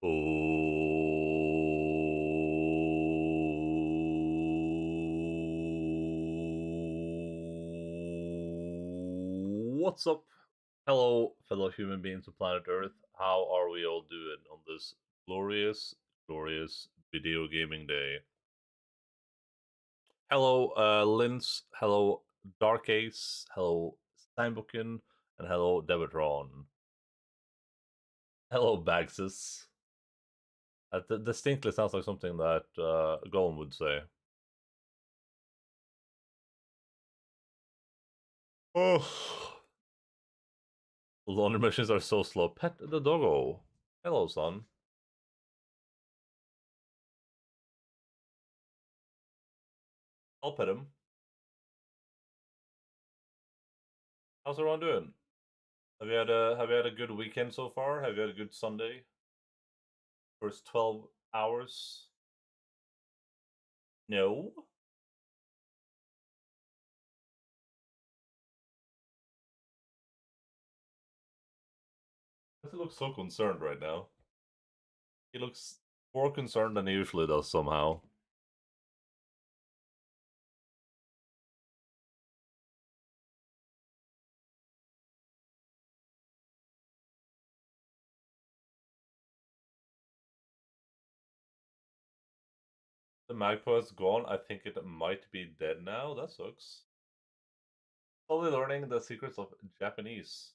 What's up? Hello, fellow human beings of planet Earth. How are we all doing on this glorious, glorious video gaming day? Hello, Linz. Hello, Dark Ace. Hello, Steinbucken. And hello, Debatron. Hello, Bagsis. That distinctly sounds like something that Golem would say. Oh. Laundry machines are so slow. Pet the doggo. Hello, son. I'll pet him. How's everyone doing? Have you had a good weekend so far? Have you had a good Sunday? First 12 hours? No? He looks so concerned right now. He looks more concerned than he usually does somehow. The magpie's gone. I think it might be dead now. That sucks. Slowly learning the secrets of Japanese.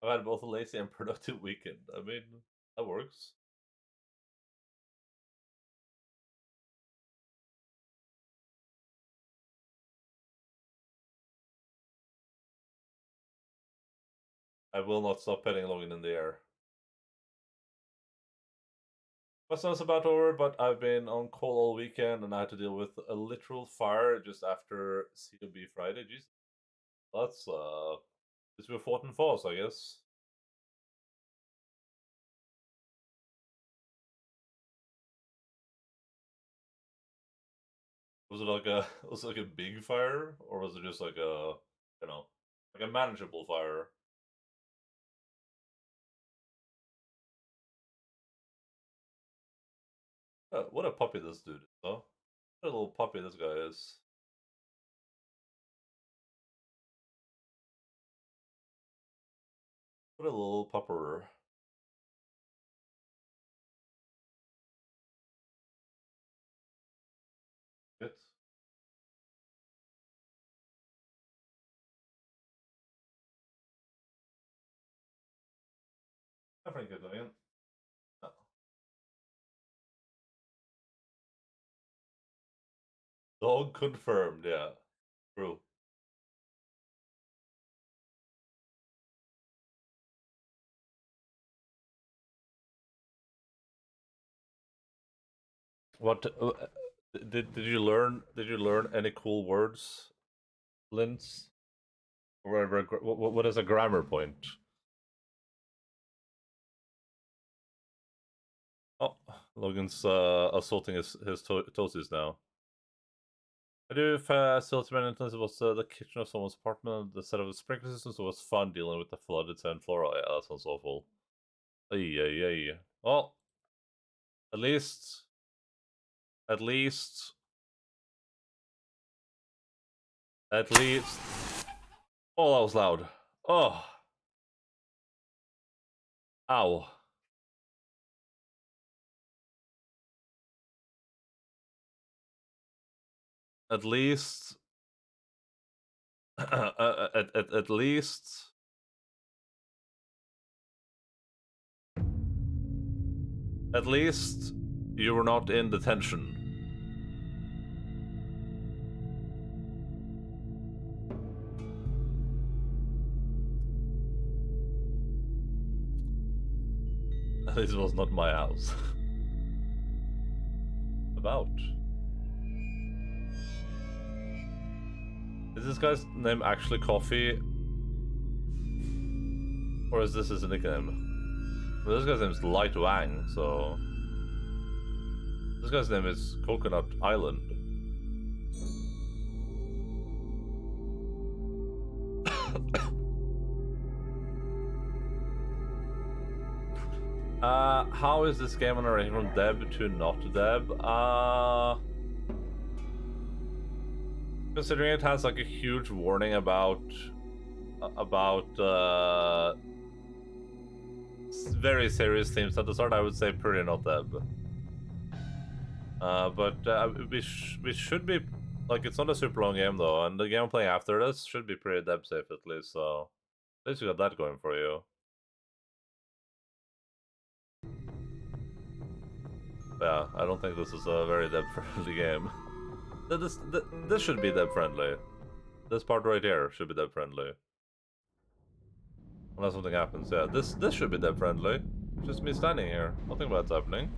I've had both a lazy and productive weekend. I mean, that works. I will not stop petting Logan in the air. My son's about over, but I've been on call all weekend and I had to deal with a literal fire just after COB Friday. Jeez. That's it's we fought and falls, I guess. Was it like a was it like a big fire, or was it just like a like a manageable fire? What a puppy this dude is, huh? What a little puppy this guy is. What a little pupper. It. I think it's again. No. Dog confirmed, yeah. True. What did you learn? Did you learn any cool words, Linz? Or what is a grammar point? Oh, Logan's assaulting his toesies now. I do still to maintenance. It was the kitchen of someone's apartment. The set of the sprinkler system, so it was fun dealing with the flooded sand floor. Yeah, that sounds awful. Ay, ay, ay. Well, at least, at least, at least. Oh, that was loud. Oh, ow. At least, at least. At least you were not in detention. This was not my house. About. Is this guy's name actually Coffee? Or is this his nickname? Well, this guy's name is Light Wang, so... This guy's name is Coconut Island. How is this game on a range from Deb to not Deb? Considering it has like a huge warning about very serious themes at the start, I would say pretty not Deb. But we should be, like, it's not a super long game though, and the game I'm playing after this should be pretty Deb safe at least, so at least you got that going for you. Yeah, I don't think this is a very Deb-friendly game. This should be Deb-friendly. This part right here should be Deb-friendly. Unless something happens, yeah. This should be Deb-friendly. Just me standing here. Nothing bad's happening.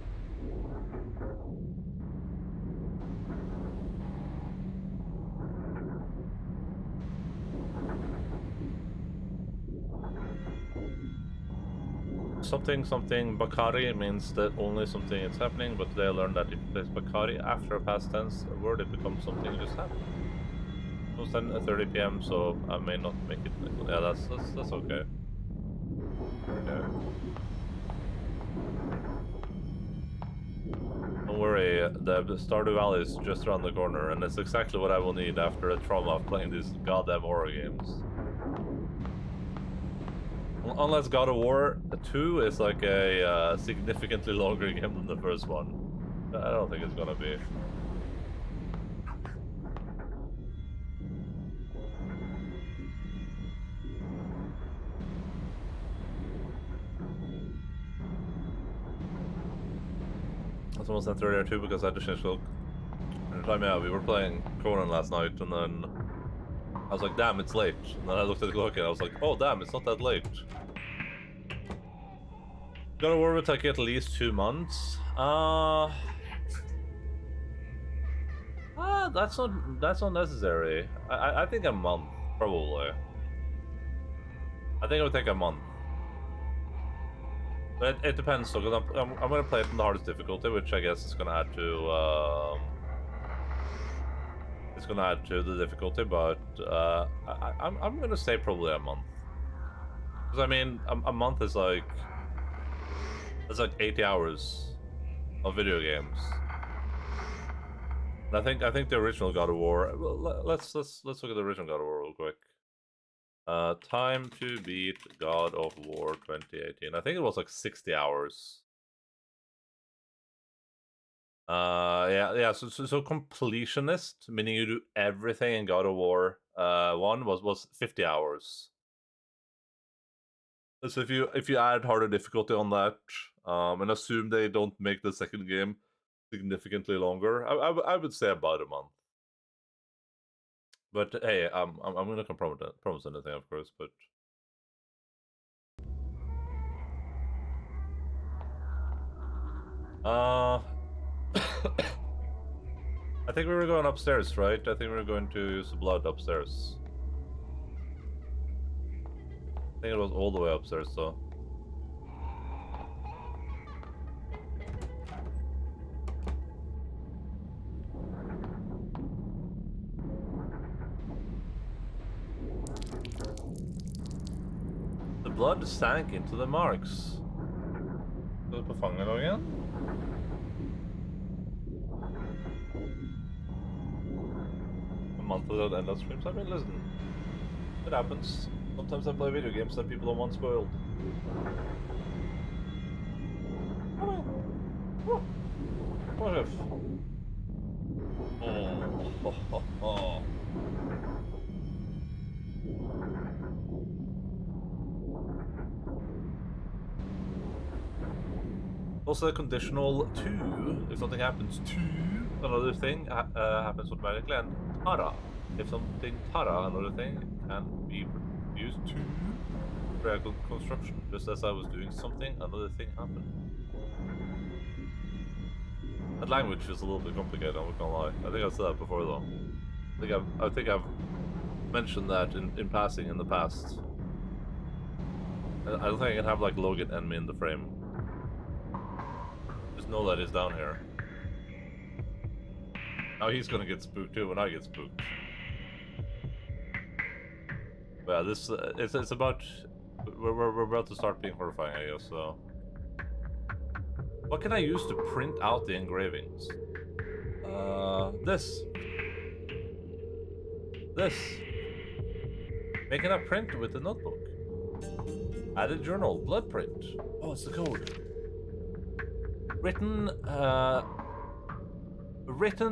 Something Bakari means that only something is happening, but today I learned that if you place Bakari after a past tense word, it becomes something just happened. It was 10:30 p.m., so I may not make it. Yeah, that's okay. Okay. Don't worry, the Stardew Valley is just around the corner, and it's exactly what I will need after a trauma of playing these goddamn horror games. Unless God of War 2 is like a significantly longer game than the first one. I don't think it's gonna be. It's almost 10:30 or 2 because I had to change clock. Time out, we were playing Conan last night, and then I was like, damn, it's late. And then I looked at the clock and I was like, oh damn, it's not that late. God of War would take at least 2 months. That's not necessary. I think a month, probably. I think it would take a month. But it depends though, because I'm gonna play it in the hardest difficulty, which I guess is gonna add to it's gonna add to the difficulty, but I'm gonna say probably a month. Because I mean, a month is like, it's like 80 hours of video games. And I think the original God of War. Well, let's look at the original God of War real quick. Time to beat God of War 2018. I think it was like 60 hours. Yeah. So completionist, meaning you do everything in God of War 1 was 50 hours. So if you add harder difficulty on that, and assume they don't make the second game significantly longer, I would say about a month. But hey, I'm gonna promise anything, of course, but. I think we were going upstairs, right? I think we were going to use the blood upstairs. I think it was all the way upstairs, though. The blood sank into the marks. Skal du på fangeloggen? A month without endless streams? I mean, listen. It happens. Sometimes I play video games that people don't want spoiled. What if? Oh. Also, the conditional to, if something happens to another thing, happens automatically, and tara, if something tara, another thing, can be used to practical construction. Just as I was doing something, another thing happened. That language is a little bit complicated, I'm not gonna lie. I think I've said that before, though. I think I've mentioned that in passing in the past. I don't think I can have, like, Logan end me in the frame. Just know that he's down here. Now he's gonna get spooked too when I get spooked. But yeah, this it's about we're about to start being horrifying, I guess. So What can I use to print out the engravings? This. Making a print with the notebook. Add a journal, blood print. Oh, it's the code. Written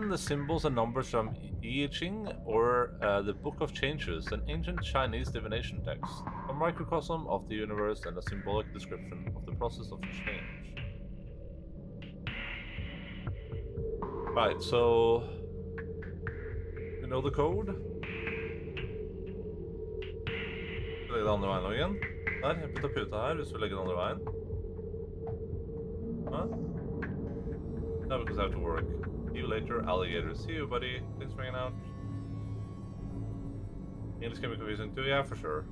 the symbols and numbers from I Ching or the Book of Changes, an ancient Chinese divination text, a microcosm of the universe and a symbolic description of the process of change. Right, so you know the code? Legge det andre veien nå igjen. Der, jeg putter puta her hvis vi legger den andre veien. Huh? No, because I have to work. See you later, alligator. See you, buddy. Thanks for hanging out. English can be confusing too, yeah, for sure.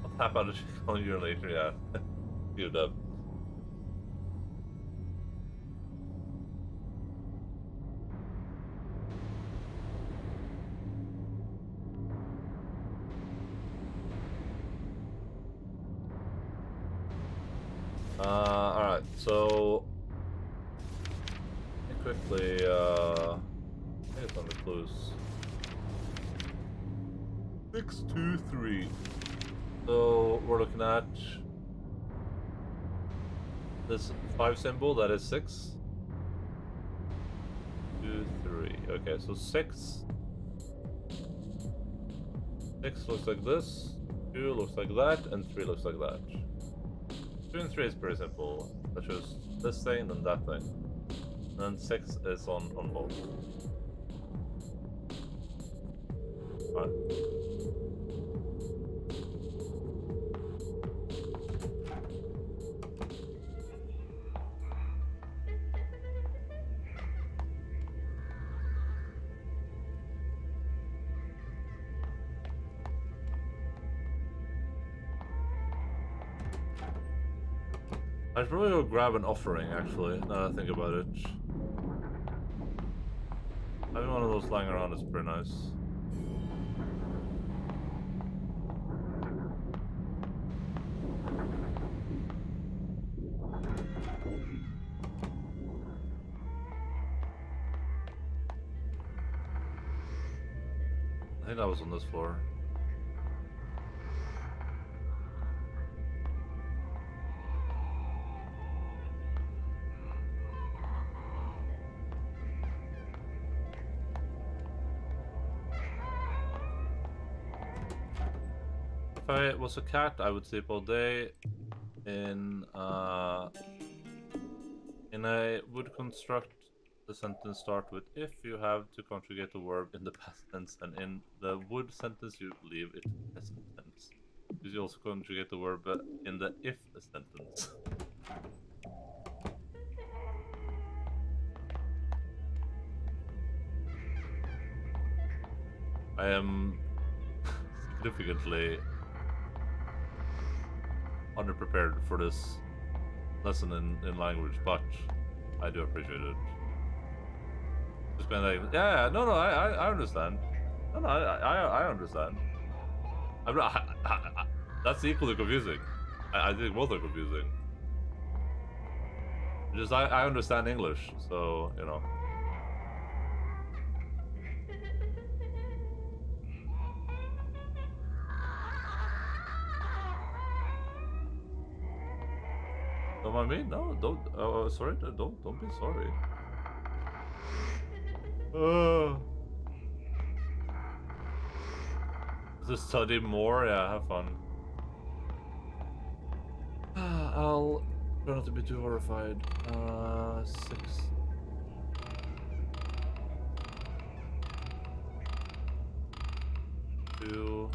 I'll tap out a check on you later, yeah. You dub. Alright, so quickly, I think it's on the clues. 6, 2, 3. So we're looking at this 5 symbol, that is 6. 2, 3. Okay, so 6. 6 looks like this, 2 looks like that, and 3 looks like that. 2 and 3 is pretty simple. That's just this thing and that thing. And then 6 is on both. Alright. I should probably go grab an offering, actually, now that I think about it. Having one of those lying around is pretty nice. I think that was on this floor. If I was a cat, I would sleep all day. I would construct the sentence start with if you have to conjugate a verb in the past tense, and in the would sentence you leave it present tense. Because you also conjugate the verb in the if sentence. I am significantly underprepared for this lesson in language, but I do appreciate it. Just been like, yeah, no, I understand. No, I understand. I'm not, that's equally confusing. I think both are confusing. Just I understand English, so you know. Don't mind me? No, don't. Sorry. Don't be sorry. To study more? Yeah, have fun. I'll try not to be too horrified. 6. Two.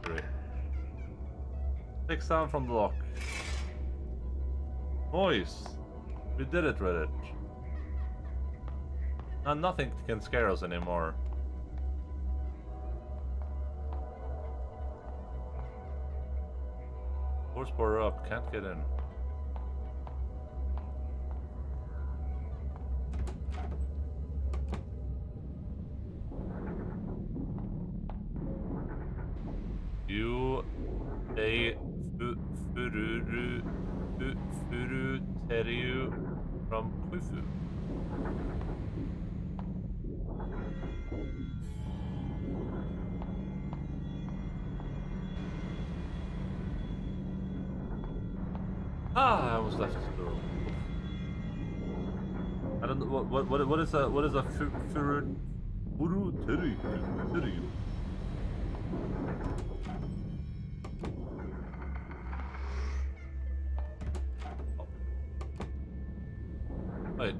3. 6 down from the lock. Nice! We did it, Reddit. Now nothing can scare us anymore. Horsepower up, can't get in. You a Furuteriu from Khufu. Ah, I almost left the room. I don't know what is a Furuteriu? Wait.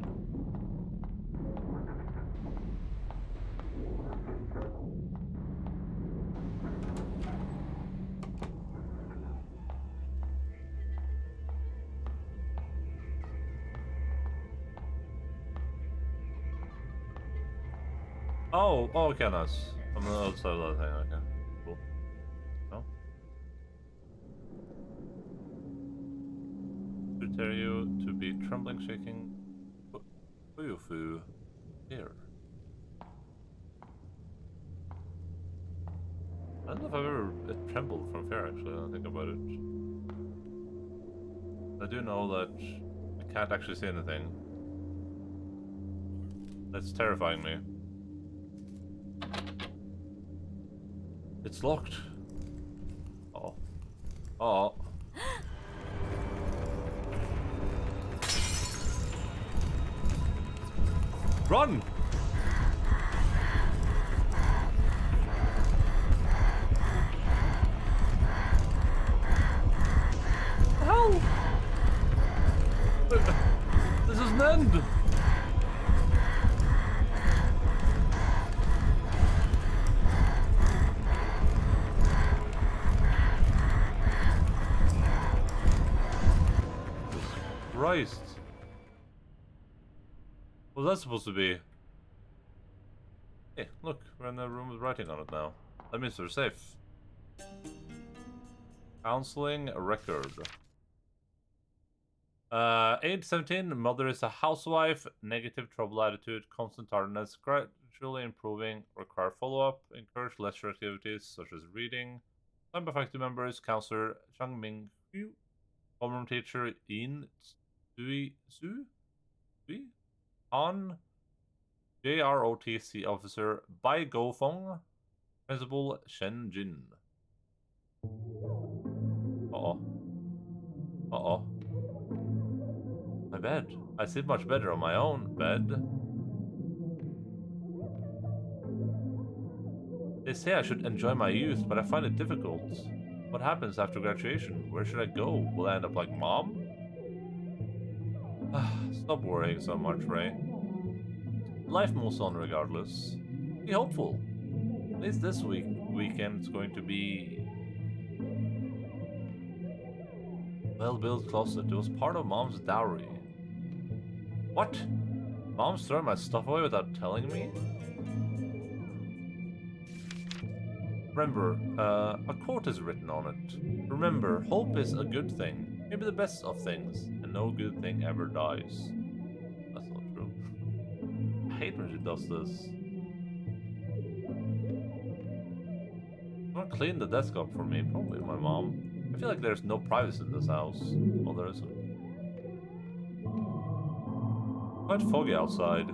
Oh, okay, nice. I'm on the other side of that thing, okay. Cool. No? Furuteriu to be trembling, shaking. Fuyufu. Here. I don't know if I've ever trembled from fear, actually, I don't think about it. I do know that I can't actually see anything. That's terrifying me. It's locked. Oh. Oh. Run! Hell! This is an end! Christ. What's that supposed to be? Hey, look, we're in the room with writing on it now. That means we're safe. Counseling record. Age 17, mother is a housewife, negative trouble attitude, constant tardiness, gradually improving, require follow-up, encourage leisure activities such as reading. Some faculty members, counselor Chang Ming Hu, homeroom teacher Yin Sui Han, JROTC officer Bai Gofeng, principal Shen Jin. Uh-oh. Uh-oh. My bed. I sleep much better on my own bed. They say I should enjoy my youth, but I find it difficult. What happens after graduation? Where should I go? Will I end up like Mom? Stop worrying so much, Ray. Life moves on regardless. Be hopeful. At least this weekend it's going to be... Well-built closet. It was part of Mom's dowry. What? Mom's throwing my stuff away without telling me? Remember, a quote is written on it. Remember, hope is a good thing, maybe the best of things, and no good thing ever dies. That's not true. I hate when she does this. Someone clean the desk up for me, probably my mom. I feel like there's no privacy in this house. Well, there isn't. Quite foggy outside.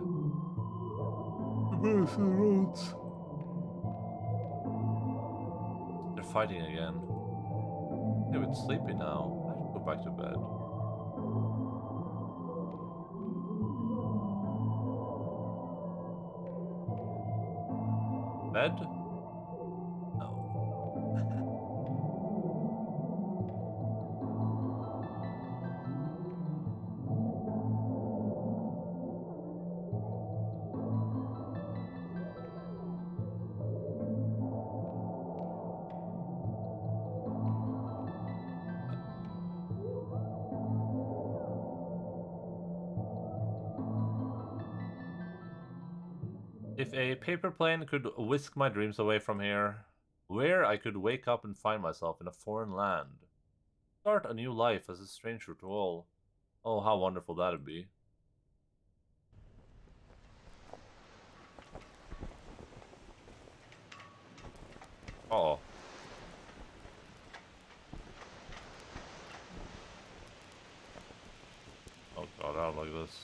They're fighting again. Maybe it's sleepy now. I should go back to bed. Bed? No. If a paper plane could whisk my dreams away from here, where I could wake up and find myself in a foreign land. Start a new life as a stranger to all. Oh, how wonderful that'd be. Uh oh. this?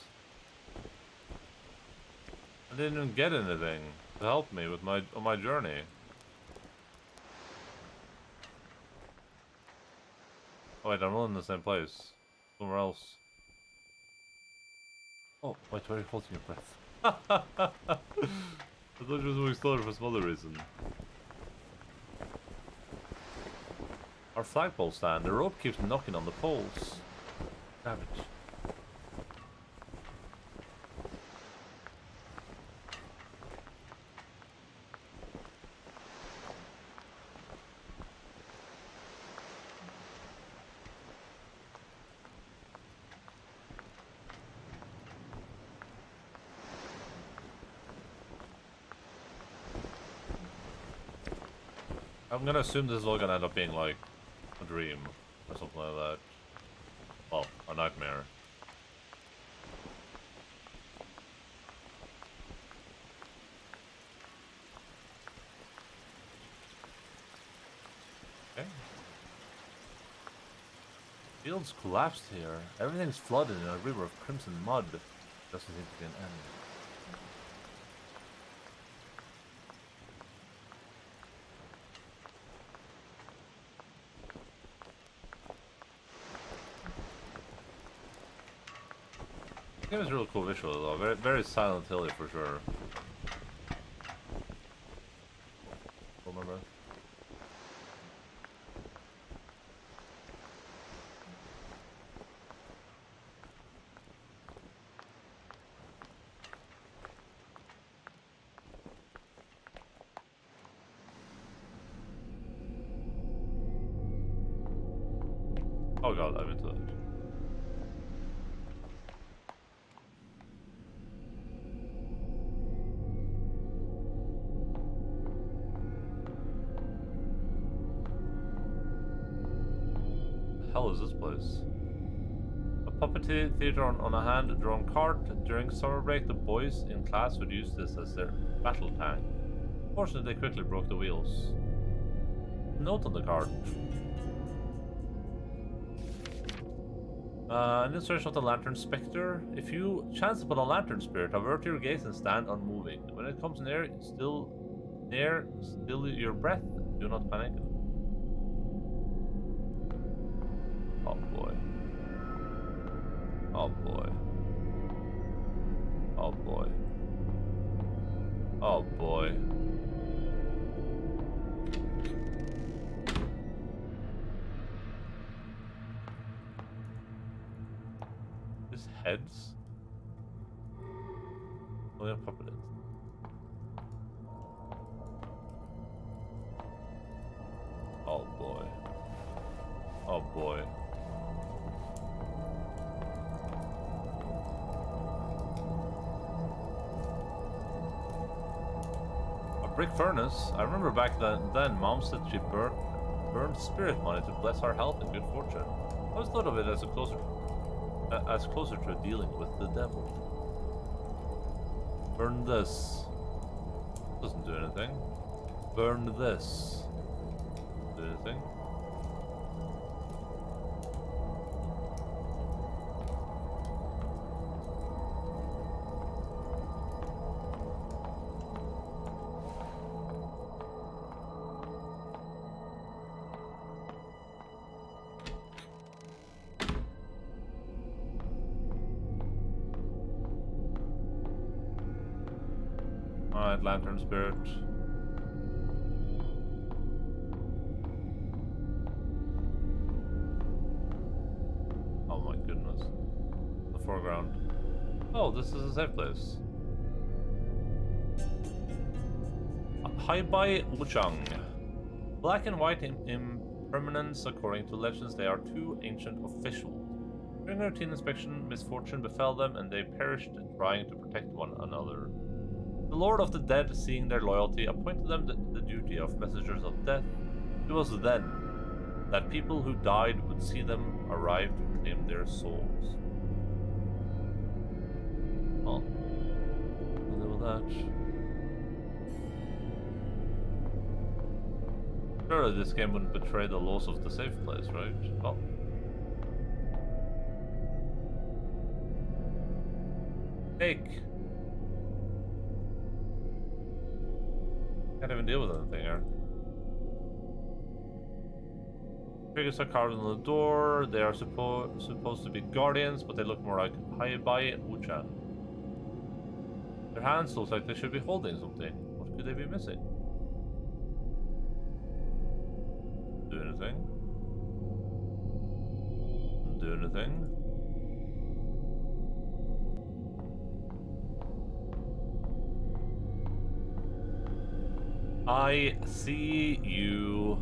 I didn't even get anything to help me with on my journey. Oh wait, I'm all in the same place. Somewhere else. Oh, wait, why are you holding your breath? I thought you was moving slower for some other reason. Our flagpole stand. The rope keeps knocking on the poles. Damn it. I'm gonna assume this is all gonna end up being like a dream or something like that. Well, a nightmare. Okay. Fields collapsed here. Everything's flooded in a river of crimson mud. Doesn't seem to be an end. The game is really cool visual though, very, very Silent Hill for sure. Remember? Oh god, I'm into it. Hell is this place? A puppet theater on a hand-drawn cart. During summer break, the boys in class would use this as their battle tank. Fortunately, they quickly broke the wheels. Note on the cart. An illustration of the lantern spectre. If you chance upon a lantern spirit, avert your gaze and stand unmoving. When it comes near, still your breath. Do not panic. Oh boy. Oh boy. Oh boy. Oh boy. His heads? Oh yeah, puppet. Oh boy. Oh boy. Brick furnace. I remember back then Mom said she burned spirit money to bless our health and good fortune. I always thought of it as closer to dealing with the devil. Burn this. Doesn't do anything. Burn this. Do anything. Alright, lantern spirit. Oh my goodness. The foreground. Oh, this is a safe place. Haibai Wuchang. Black and white impermanence. According to legends, they are two ancient officials. During a routine inspection, misfortune befell them and they perished trying to protect one another. The Lord of the Dead, seeing their loyalty, appointed them the duty of messengers of death. It was then that people who died would see them arrive to claim their souls. Oh. We'll deal with that. Surely this game wouldn't betray the laws of the safe place, right? Oh. Take. Can't even deal with anything here. Triggers are carved on the door. They are supposed to be guardians, but they look more like Haibai Wuchan. Their hands look like they should be holding something. What could they be missing? Do anything? Do anything? I see you.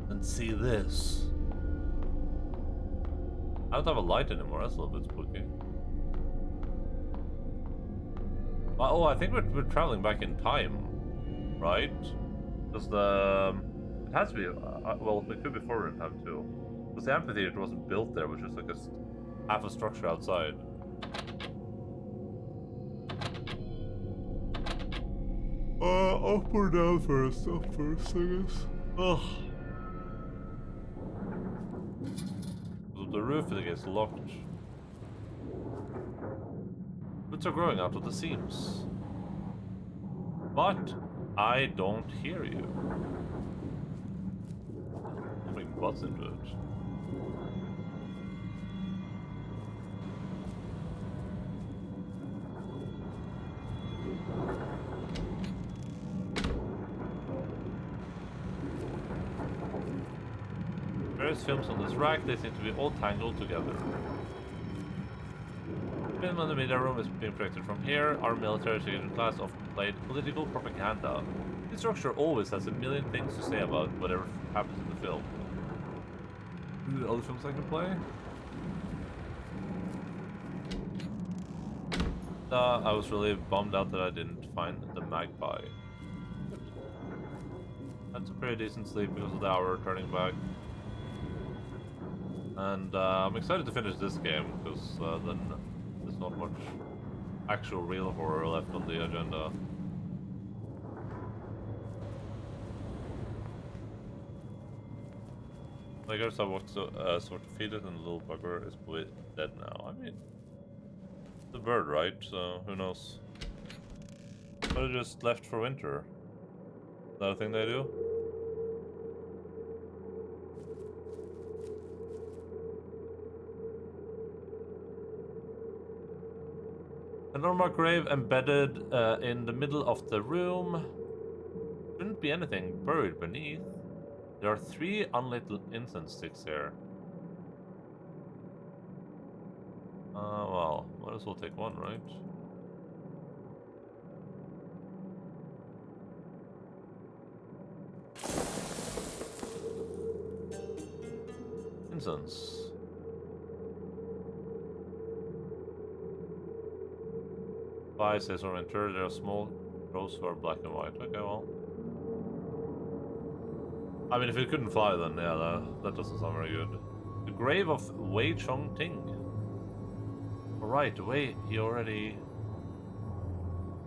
And see this. I don't have a light anymore, that's a little bit spooky. Oh, I think we're traveling back in time, right? Because it has to be, well, it could be forward in time too. Because the amphitheater wasn't built there, which is like half a structure outside. Up or down first? Up first, I guess. Ugh. The roof gets locked. Roots are growing out of the seams. But I don't hear you. Something butts into it. Various films on this rack, they seem to be all tangled together. Film in the media room is being projected from here. Our military security class often played political propaganda. This structure always has a million things to say about whatever happens in the film. Are there other films I can play? I was really bummed out that I didn't find the magpie. That's a pretty decent sleep because of the hour returning back. And I'm excited to finish this game, because then there's not much actual real horror left on the agenda. I guess I walked sort of feed it, and the little bugger is dead now. I mean, it's a bird, right? So who knows? But it just left for winter. Is that a thing they do? A normal grave embedded in the middle of the room. Shouldn't be anything buried beneath. There are 3 unlit incense sticks here. Well, might as well take one, right? Incense. Fly says on enter, there are small rows who are black and white. Okay, well. I mean, if it couldn't fly, then yeah, that doesn't sound very good. The grave of Wei Chong Ting. Alright, wait, he already...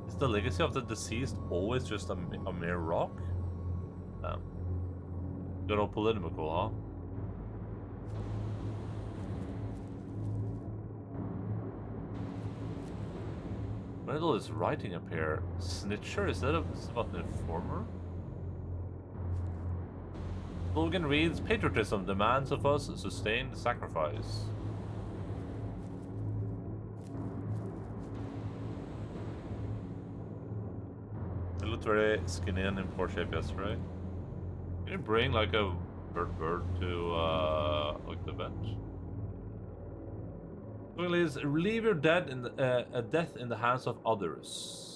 Is the legacy of the deceased always just a mere rock? Damn. Good old polemical, huh? What is all this writing up here? Snitcher? Is that about an informer? Slogan reads, patriotism demands of us sustained sacrifice. It looked very skinny and in poor shape yesterday. Can you bring like a bird to like the vet? Please leave your death in the hands of others.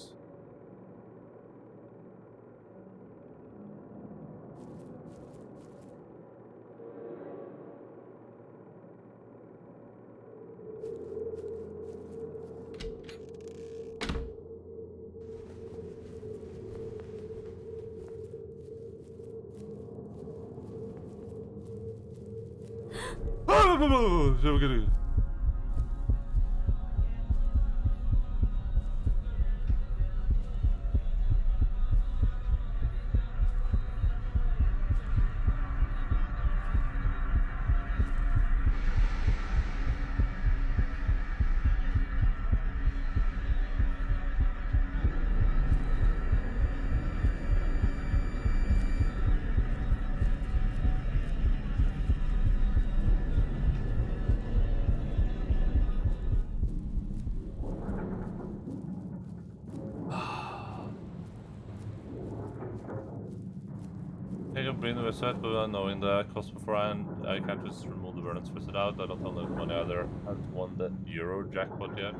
bring the website, but knowing the cost beforehand, I can't just remove the burn and switch it out. I don't have enough money either. I haven't won the Euro jackpot yet.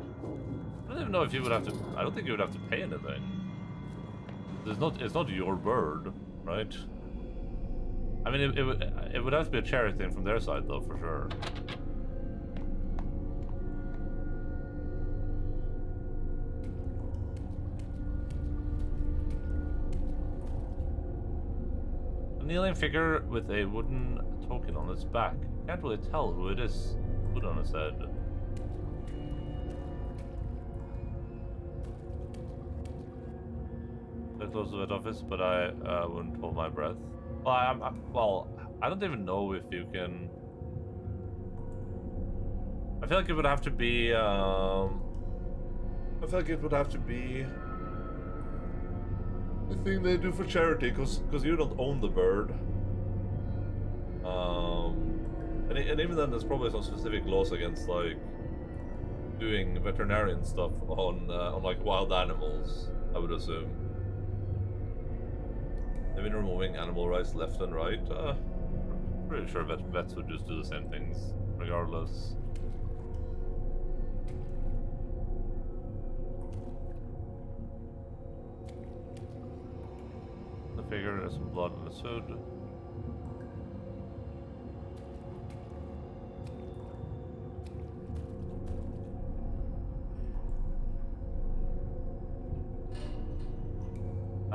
I don't even know if you would have to. I don't think you would have to pay anything. It's not your bird, right? I mean, it would have to be a charity thing from their side, though, for sure. A kneeling figure with a wooden token on its back. Can't really tell who it is. Wood on its head. I close the vet office, but I wouldn't hold my breath. Well, I don't even know if you can. I feel like it would have to be. I feel like it would have to be the thing they do for charity, because you don't own the bird. And even then, there's probably some specific laws against like doing veterinarian stuff on like wild animals. I would assume. They've been removing animal rights left and right. Pretty sure vets would just do the same things, regardless. The figure has some blood on its hood.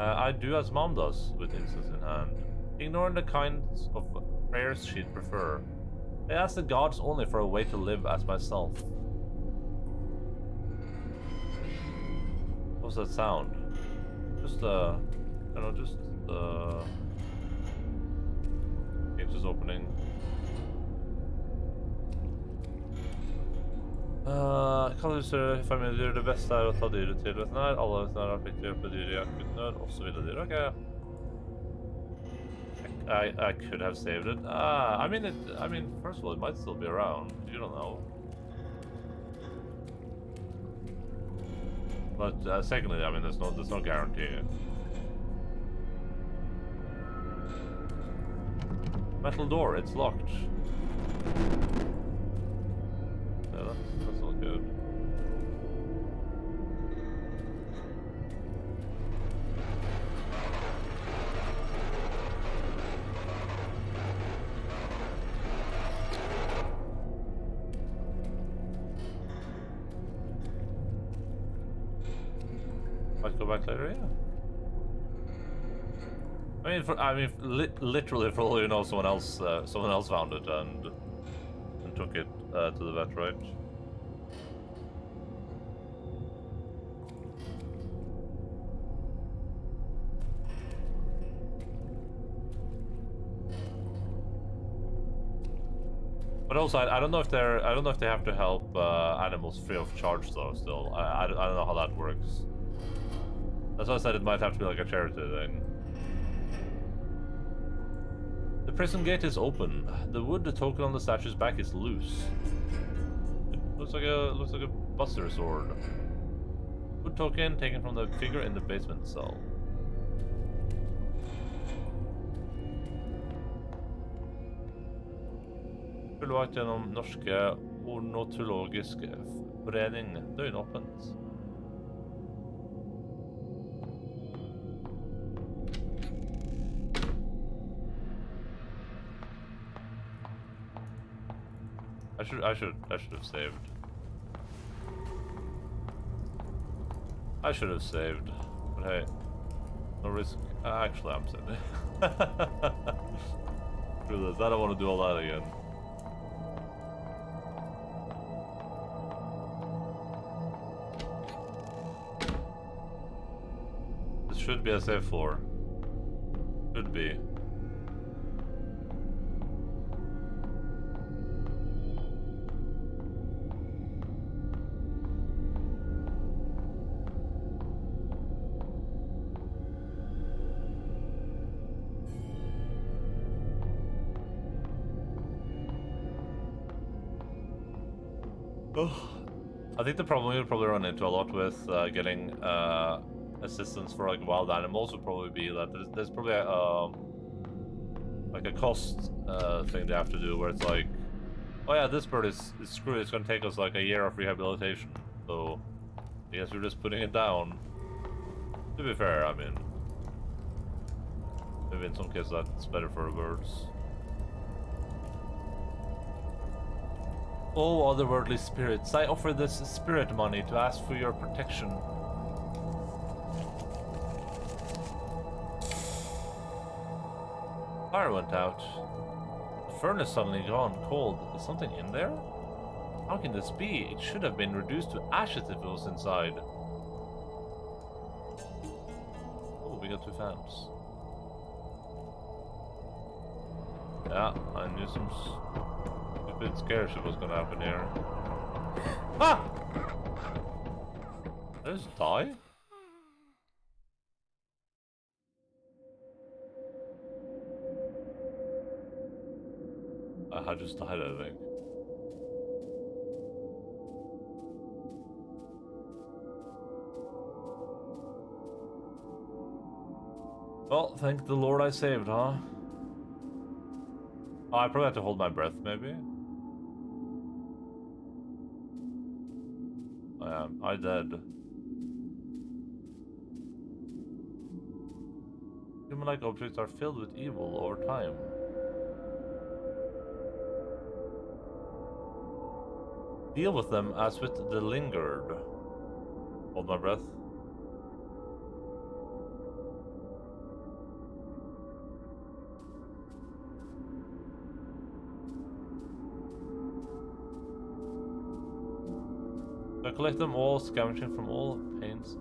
I do as Mom does, with incense in hand, ignoring the kinds of prayers she'd prefer. I ask the gods only for a way to live as myself. What's that sound? Just I don't know, just gates is opening. Kan du se familiedyr det beste å ta dyret til veterinær? Alle veterinærer har plikt til å hjelpe dyr i akutt nød, også ville dyr. Okay. I could have saved it. I mean, first of all, it might still be around. You don't know. But secondly, I mean, there's no guarantee. Metal door, it's locked. Yeah, that's not good. Might go back later, yeah. Literally, for all you know, someone else found it and took it to the vet, right? But also, I don't know if they have to help animals free of charge though. Still, I don't know how that works. That's why I said it might have to be like a charity thing. The prison gate is open. The wood token on the statue's back is loose. It looks like a buster sword. Wood token taken from the figure in the basement cell. Fullvakt gjennom Norske Ornitologiske Forening. Døgnåpent. I should have saved. I should have saved. But hey, no risk. Actually, I'm saving. Screw this. I don't want to do all that again. This should be a safe floor. Should be. I think the problem you'll probably run into a lot with getting assistance for like wild animals would probably be that there's probably like a cost thing they have to do, where it's like, oh yeah, this bird is screwed. It's gonna take us like a year of rehabilitation. So I guess we're just putting it down. To be fair, I mean, maybe in some cases that's better for the birds. Oh, otherworldly spirits, I offer this spirit money to ask for your protection. Fire went out. The furnace suddenly gone cold. Is something in there? How can this be? It should have been reduced to ashes if it was inside. Oh, we got 2 fans. Yeah, I knew some stupid scare shit was gonna happen here. Ah! Did I just die? I just died, I think. Well, thank the Lord I saved, huh? Oh, I probably have to hold my breath, maybe? I dead. Human-like objects are filled with evil over time. Deal with them as with the lingered. Hold my breath. I collect them all, scavenging from all pains.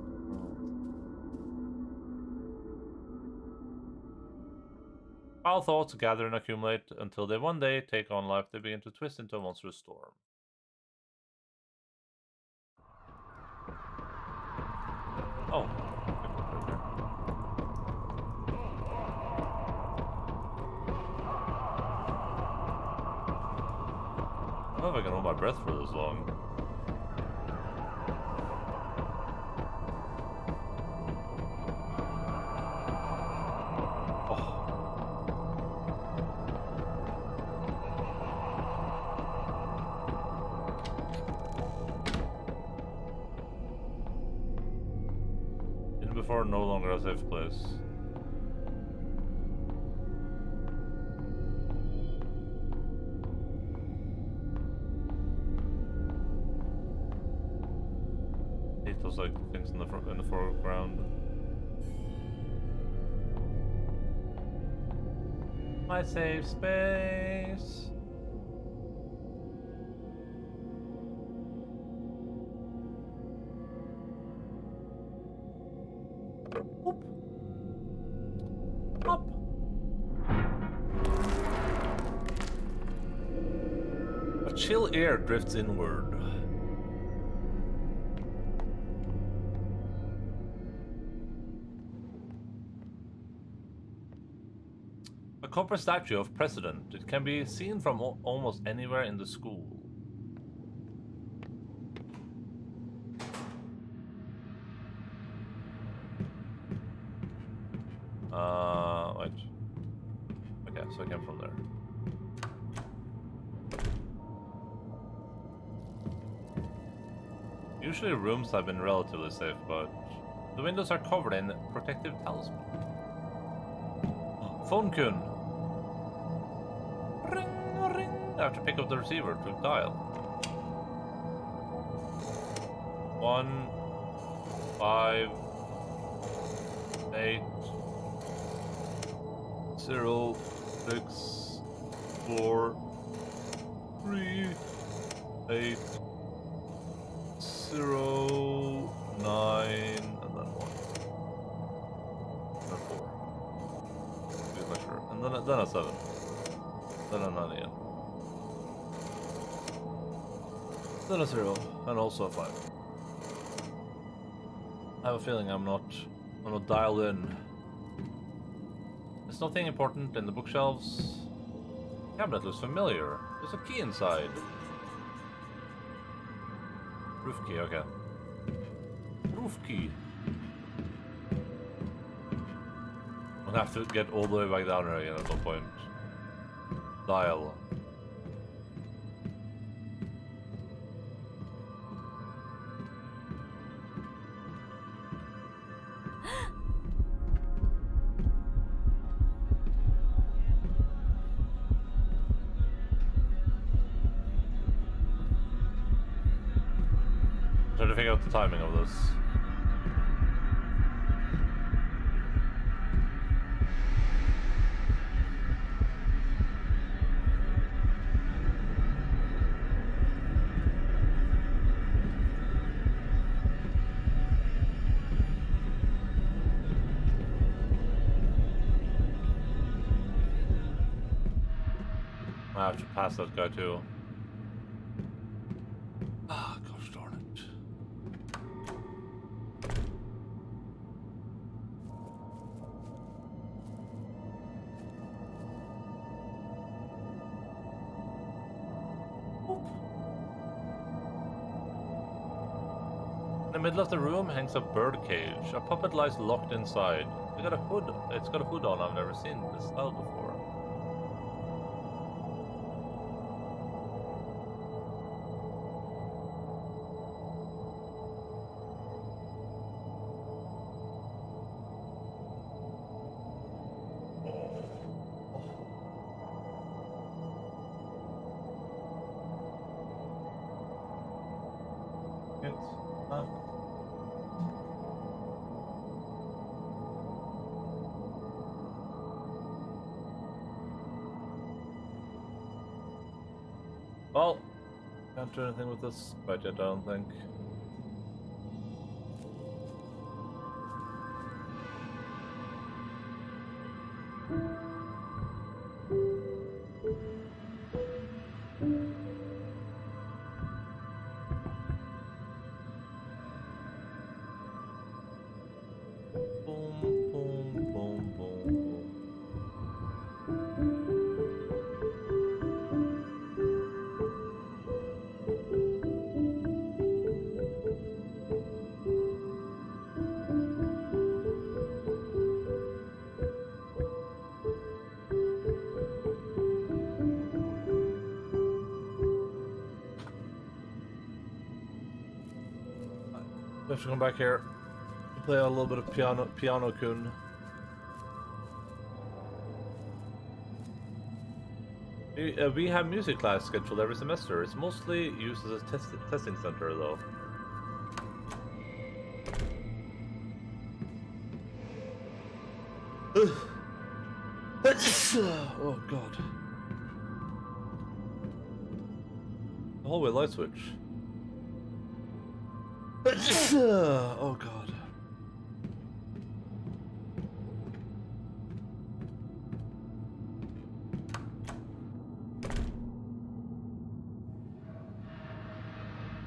Foul thoughts gather and accumulate until they one day take on life. They begin to twist into a monstrous storm. Oh. I don't know if I can hold my breath for this long. Before, no longer a safe place. I hate those like things in the foreground. My safe space. Up. A chill air drifts inward. A copper statue of President. It can be seen from almost anywhere in the school. Wait. Okay, so I came from there. Usually rooms have been relatively safe, but the windows are covered in protective talisman. Phone kun. Ring, ring. I have to pick up the receiver to dial. 1, 5, 8, 0, 6, 4, 3, 8, 0, 9, and then 1. And then 4. Just make sure. And then a 7. Then a 9 again. Then a 0. And also a 5. I have a feeling I'm not dialed in. There's nothing important in the bookshelves. The cabinet looks familiar. There's a key inside. Roof key, okay. Roof key. I'll have to get all the way back down here again at some point. Dial. Trying to figure out the timing of this. I have to pass that guy too. Ah, gosh darn it. In the middle of the room hangs a bird cage. A puppet lies locked inside. It's got a hood on. I've never seen this style before. Well, can't do anything with this quite yet, I don't think. Boom, boom, boom, boom, boom. We have to come back here to play a little bit of piano-kun. We have music class scheduled every semester. It's mostly used as a testing center, though. Oh god. The hallway light switch. Oh god.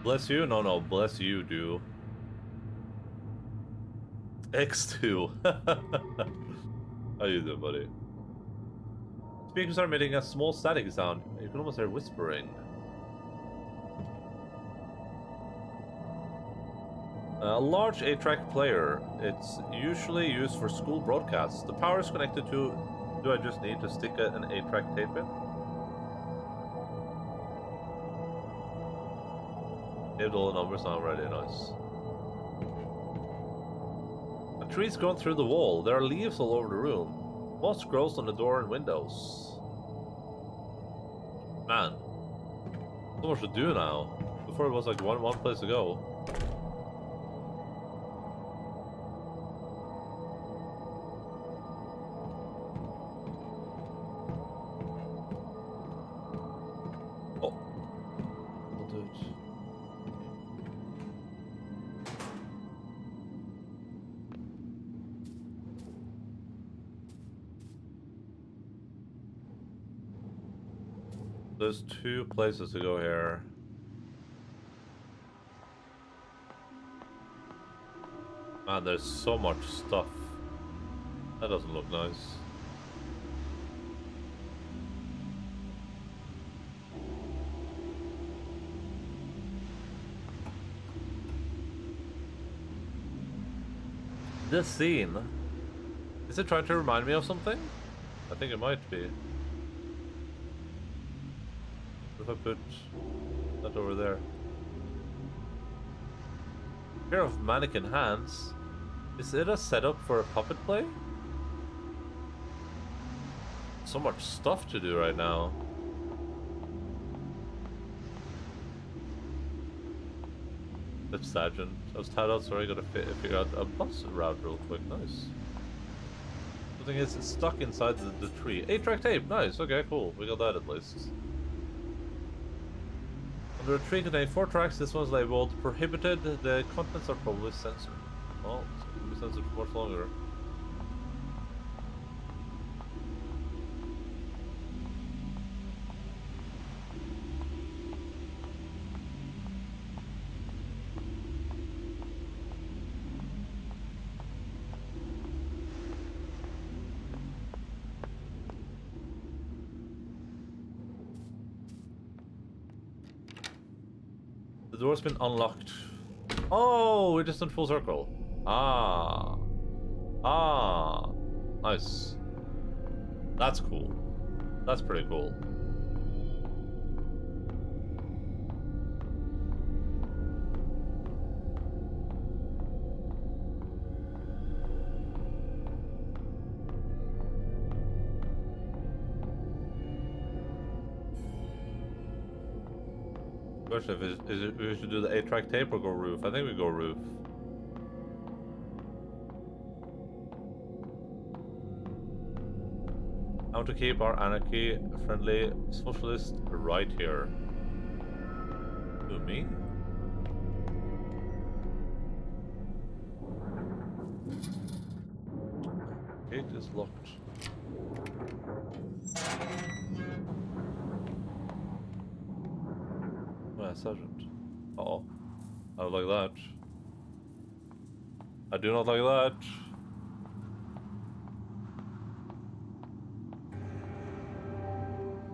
Bless you? No, bless you, do. X2. How you doing, buddy? Speakers are emitting a small static sound. You can almost hear whispering. A large 8-track player. It's usually used for school broadcasts. The power is connected to... Do I just need to stick an 8-track tape in? Saved all the numbers already, nice. A tree's gone through the wall. There are leaves all over the room. Moss grows on the door and windows. Man. So much to do now. Before it was like one place to go. There's 2 places to go here. Man, there's so much stuff. That doesn't look nice. This scene, is it trying to remind me of something? I think it might be. If I put that over there. Pair of mannequin hands. Is it a setup for a puppet play? So much stuff to do right now. It's Sergeant. I was tied out, sorry, I gotta figure out a bus route real quick. Nice. The thing is, it's stuck inside the tree. 8-track tape! Nice, okay, cool. We got that at least. Under a tree containing 4 tracks, this one's labeled prohibited. The contents are probably censored. Well, it's gonna be censored for much longer. The door's been unlocked. Oh, we're just in full circle. Ah. Ah. Nice. That's cool. That's pretty cool. Question is it we should do the 8-track tape or go roof? I think we go roof. How to keep our anarchy-friendly socialist right here. Who, me? Gate is locked. Oh, Sergeant. Uh-oh. I don't like that. I do not like that.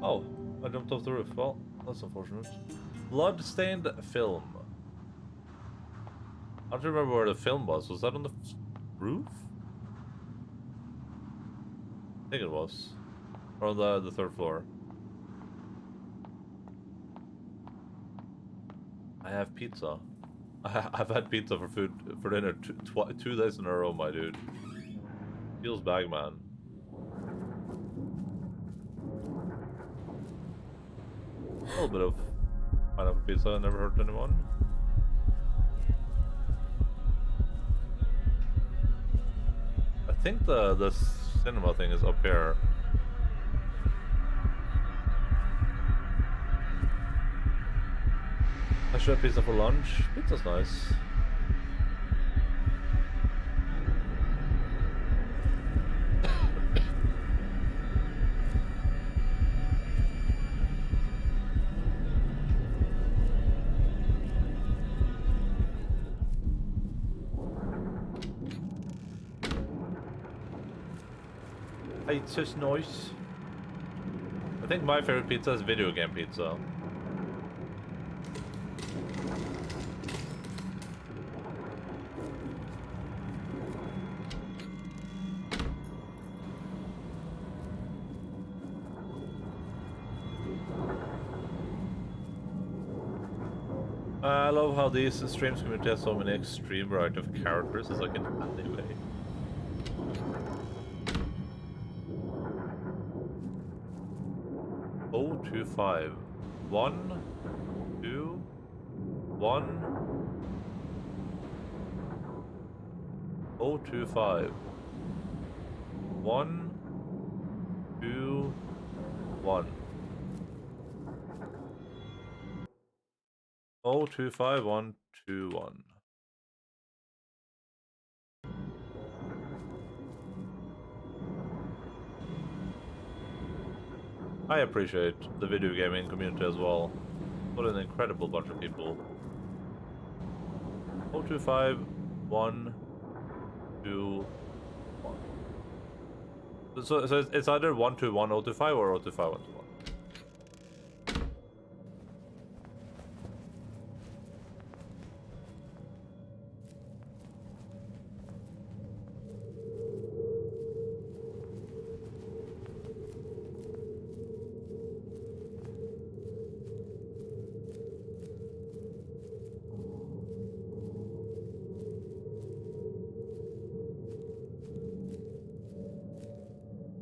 Oh, I jumped off the roof. Well, that's unfortunate. Blood-stained film. I don't remember where the film was. Was that on the roof? I think it was. Or on the 3rd floor. I have pizza. I've had pizza for dinner 2 days in a row, my dude. Feels bag, man. A little bit of pineapple pizza never hurt anyone. I think the cinema thing is up here. I should have pizza for lunch. Pizza's nice. Pizza's nice. I think my favorite pizza is video game pizza. I love how these streams community has so many extreme variety of characters. It's like an alleyway. Oh, 2, 5. 1, 2, 1. 025. 1, 2, 1. 025 121. I appreciate the video gaming community as well. What an incredible bunch of people. 025 121. So it's either 121 025 or 025 121.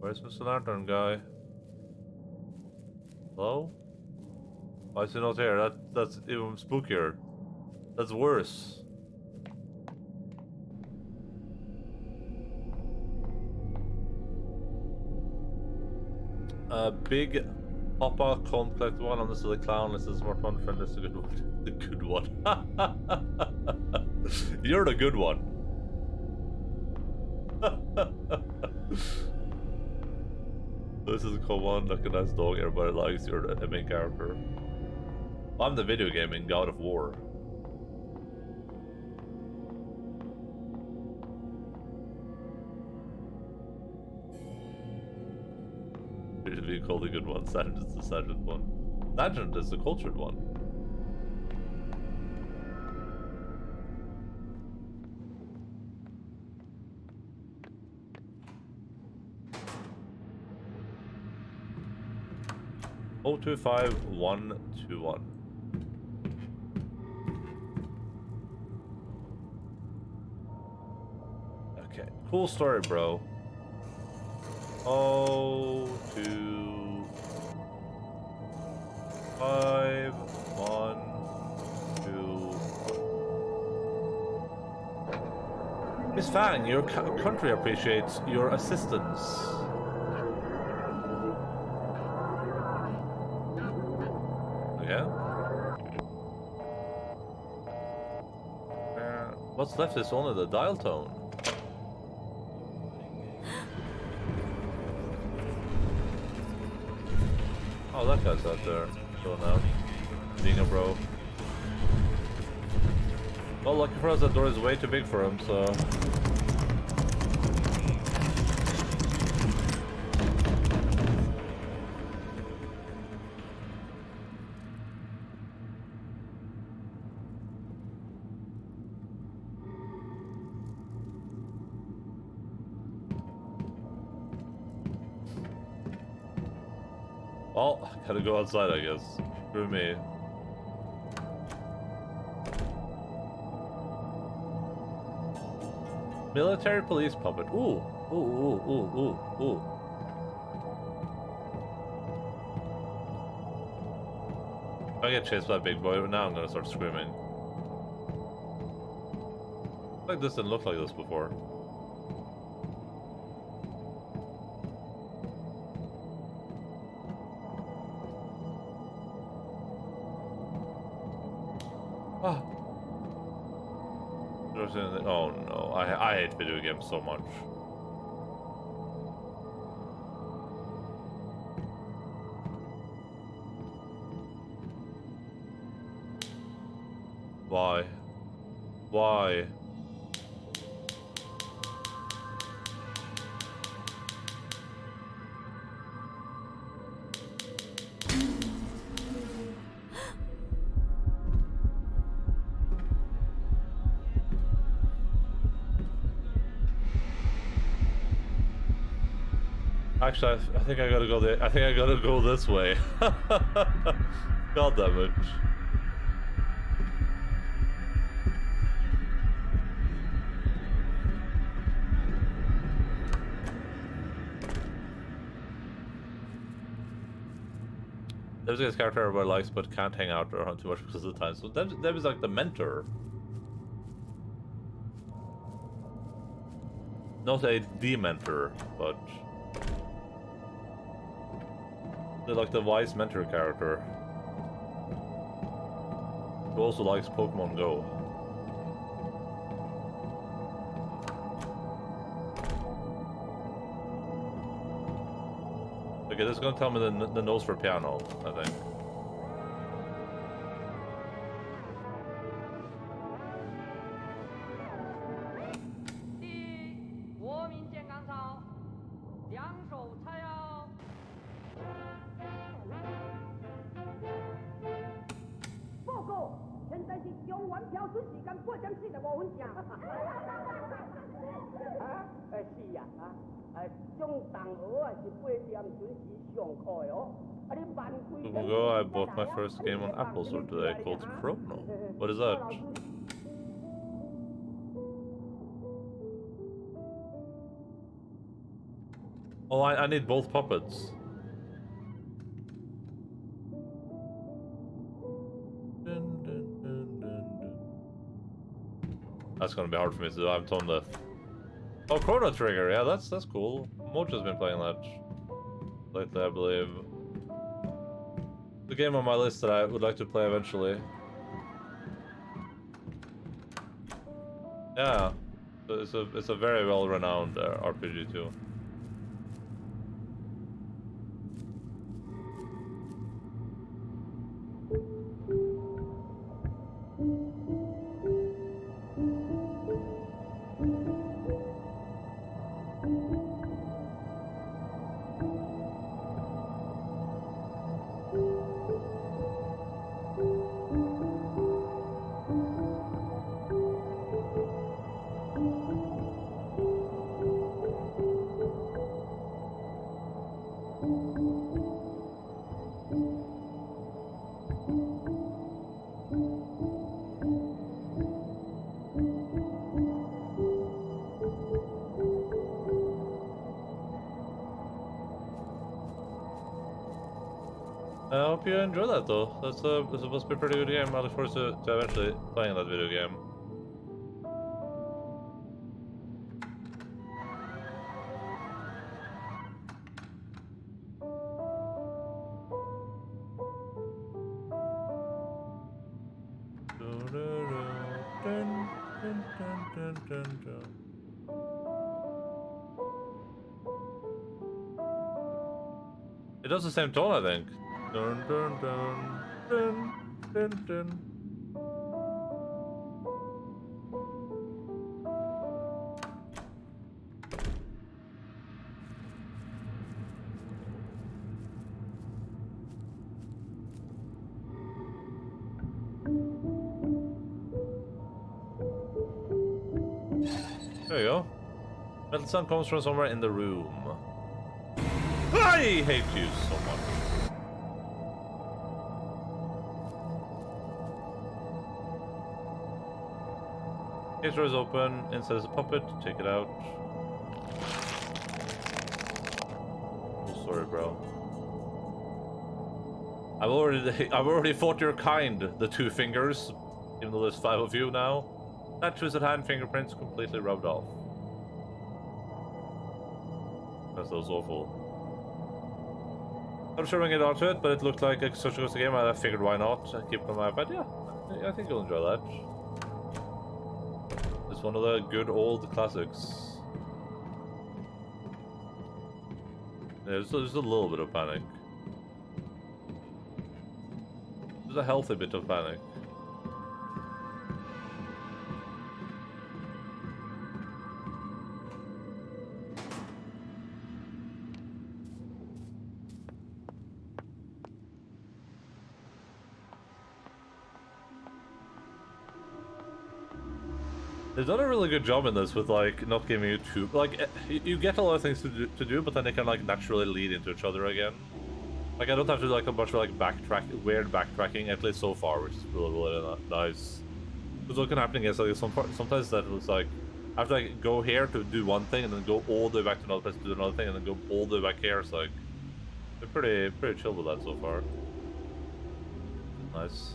Where's Mr. Lantern guy? Hello? Why is he not here? That's even spookier. That's worse. Big Papa can't collect one on the silly clown. This is a smart one. Friend is the good one. The good one. You're the good one. This is come on, look at nice dog. Everybody likes. You're the main character. I'm the video gaming God of War. Usually called the good one. Sergeant is the sergeant one. Sergeant is the cultured one. Oh, 25121. Okay, cool story, bro. Oh, 2 5 1 2. Miss Fang, your country appreciates your assistance. Yeah. What's left is only the dial tone. Oh, that guy's out there. Chilling out. Being a bro. Well, lucky for us, that door is way too big for him, so... Well, gotta go outside, I guess. Screw me. Military police puppet. Ooh. Ooh, ooh, ooh, ooh, ooh. I get chased by a big boy, but now I'm gonna start screaming. Like this didn't look like this before. Ah. Oh no, I hate video games so much. Why? Why? Actually, I think I gotta go there. I think I gotta go this way. God damn it. There's this character everybody likes but can't hang out around too much because of the time. So that was like the mentor. Not a dementor, but they're like the wise mentor character who also likes Pokemon Go. Okay, this is gonna tell me the notes for piano, I think. Ago, I bought my first game on Apple Store today called Chrono. What is that? Oh, I need both puppets. That's gonna be hard for me to do. I'm tone deaf. Oh, Chrono Trigger. Yeah, that's cool. Mojo's been playing that lately, I believe. The game on my list that I would like to play eventually. Yeah, it's a very well-renowned RPG too. I hope you enjoy that though. That's supposed to be a pretty good game. I look forward to eventually playing that video game. It does the same tone, I think. Dun, dun, dun, dun, dun, dun. There you go. Metal sound comes from somewhere in the room. I hate you so much. Case door is open. Inside is a puppet. Take it out. Oh, sorry, bro. I've already fought your kind. The 2 fingers, even though there's 5 of you now. That twisted hand fingerprints completely rubbed off. That was awful. I'm sure we'll get onto it, but it looked like such a good game. I figured why not keep it on my iPad. Yeah, I think you'll enjoy that. It's one of the good old classics. Yeah, there's a little bit of panic. There's a healthy bit of panic. They've done a really good job in this with, like, not giving you too... Like, you get a lot of things to do, but then they can, like, naturally lead into each other again. Like, I don't have to do, like, a bunch of, like, weird backtracking, at least so far, which is really nice. Because what can happen is, like, sometimes that was, like, I have to, like, go here to do one thing, and then go all the way back to another place to do another thing, and then go all the way back here. It's, like, they're pretty chill with that so far. Nice.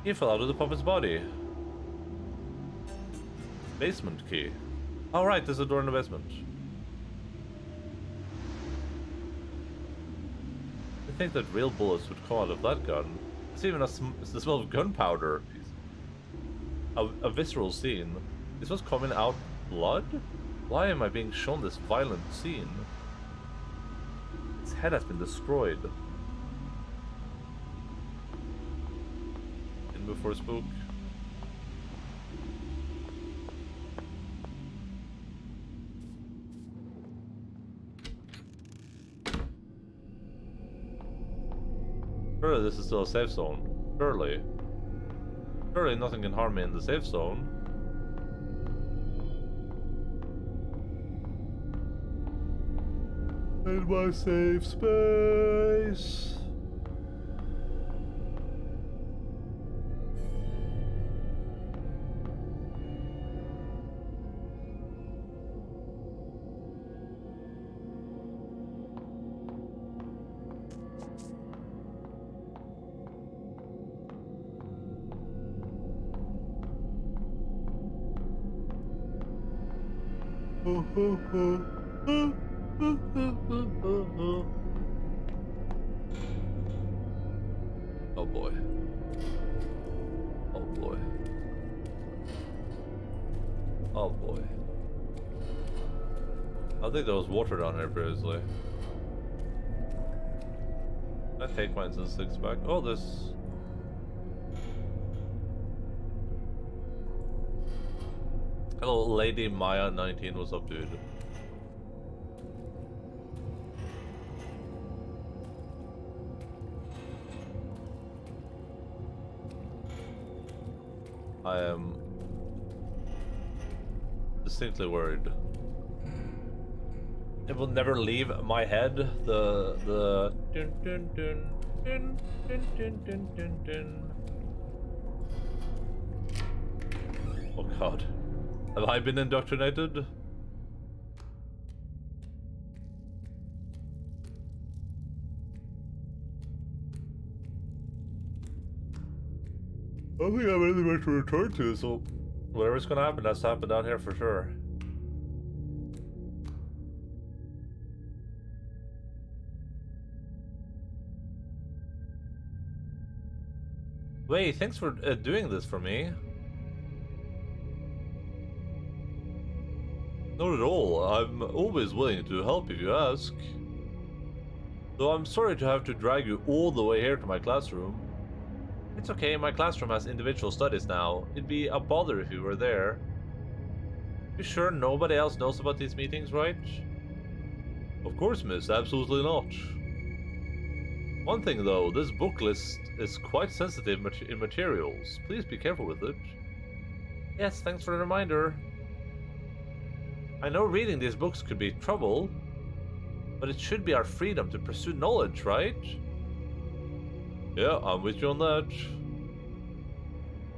He fell out of the puppet's body. Basement key. Oh right, there's a door in the basement. I think that real bullets would come out of that gun. It's even it's the smell of gunpowder. A visceral scene. This was coming out blood? Why am I being shown this violent scene? Its head has been destroyed. Before spook. Surely this is still a safe zone. Surely. Surely nothing can harm me in the safe zone. In my safe space. Oh boy. Oh boy. Oh boy. I think there was water down here previously. I take mine and six back. Oh, this. Hello, Lady Maya 19. What's up, dude? I am distinctly worried. It will never leave my head. The dun dun dun dun dun dun dun dun dun. Oh god. Have I been indoctrinated? I don't think I have anything much to return to, so whatever's gonna happen has to happen down here for sure. Wait, thanks for doing this for me. Not at all. I'm always willing to help if you ask. Though I'm sorry to have to drag you all the way here to my classroom. It's okay, my classroom has individual studies now. It'd be a bother if you were there. You sure nobody else knows about these meetings, right? Of course, miss. Absolutely not. One thing though, this book list is quite sensitive in materials. Please be careful with it. Yes, thanks for the reminder. I know reading these books could be trouble, but it should be our freedom to pursue knowledge, right? Yeah, I'm with you on that.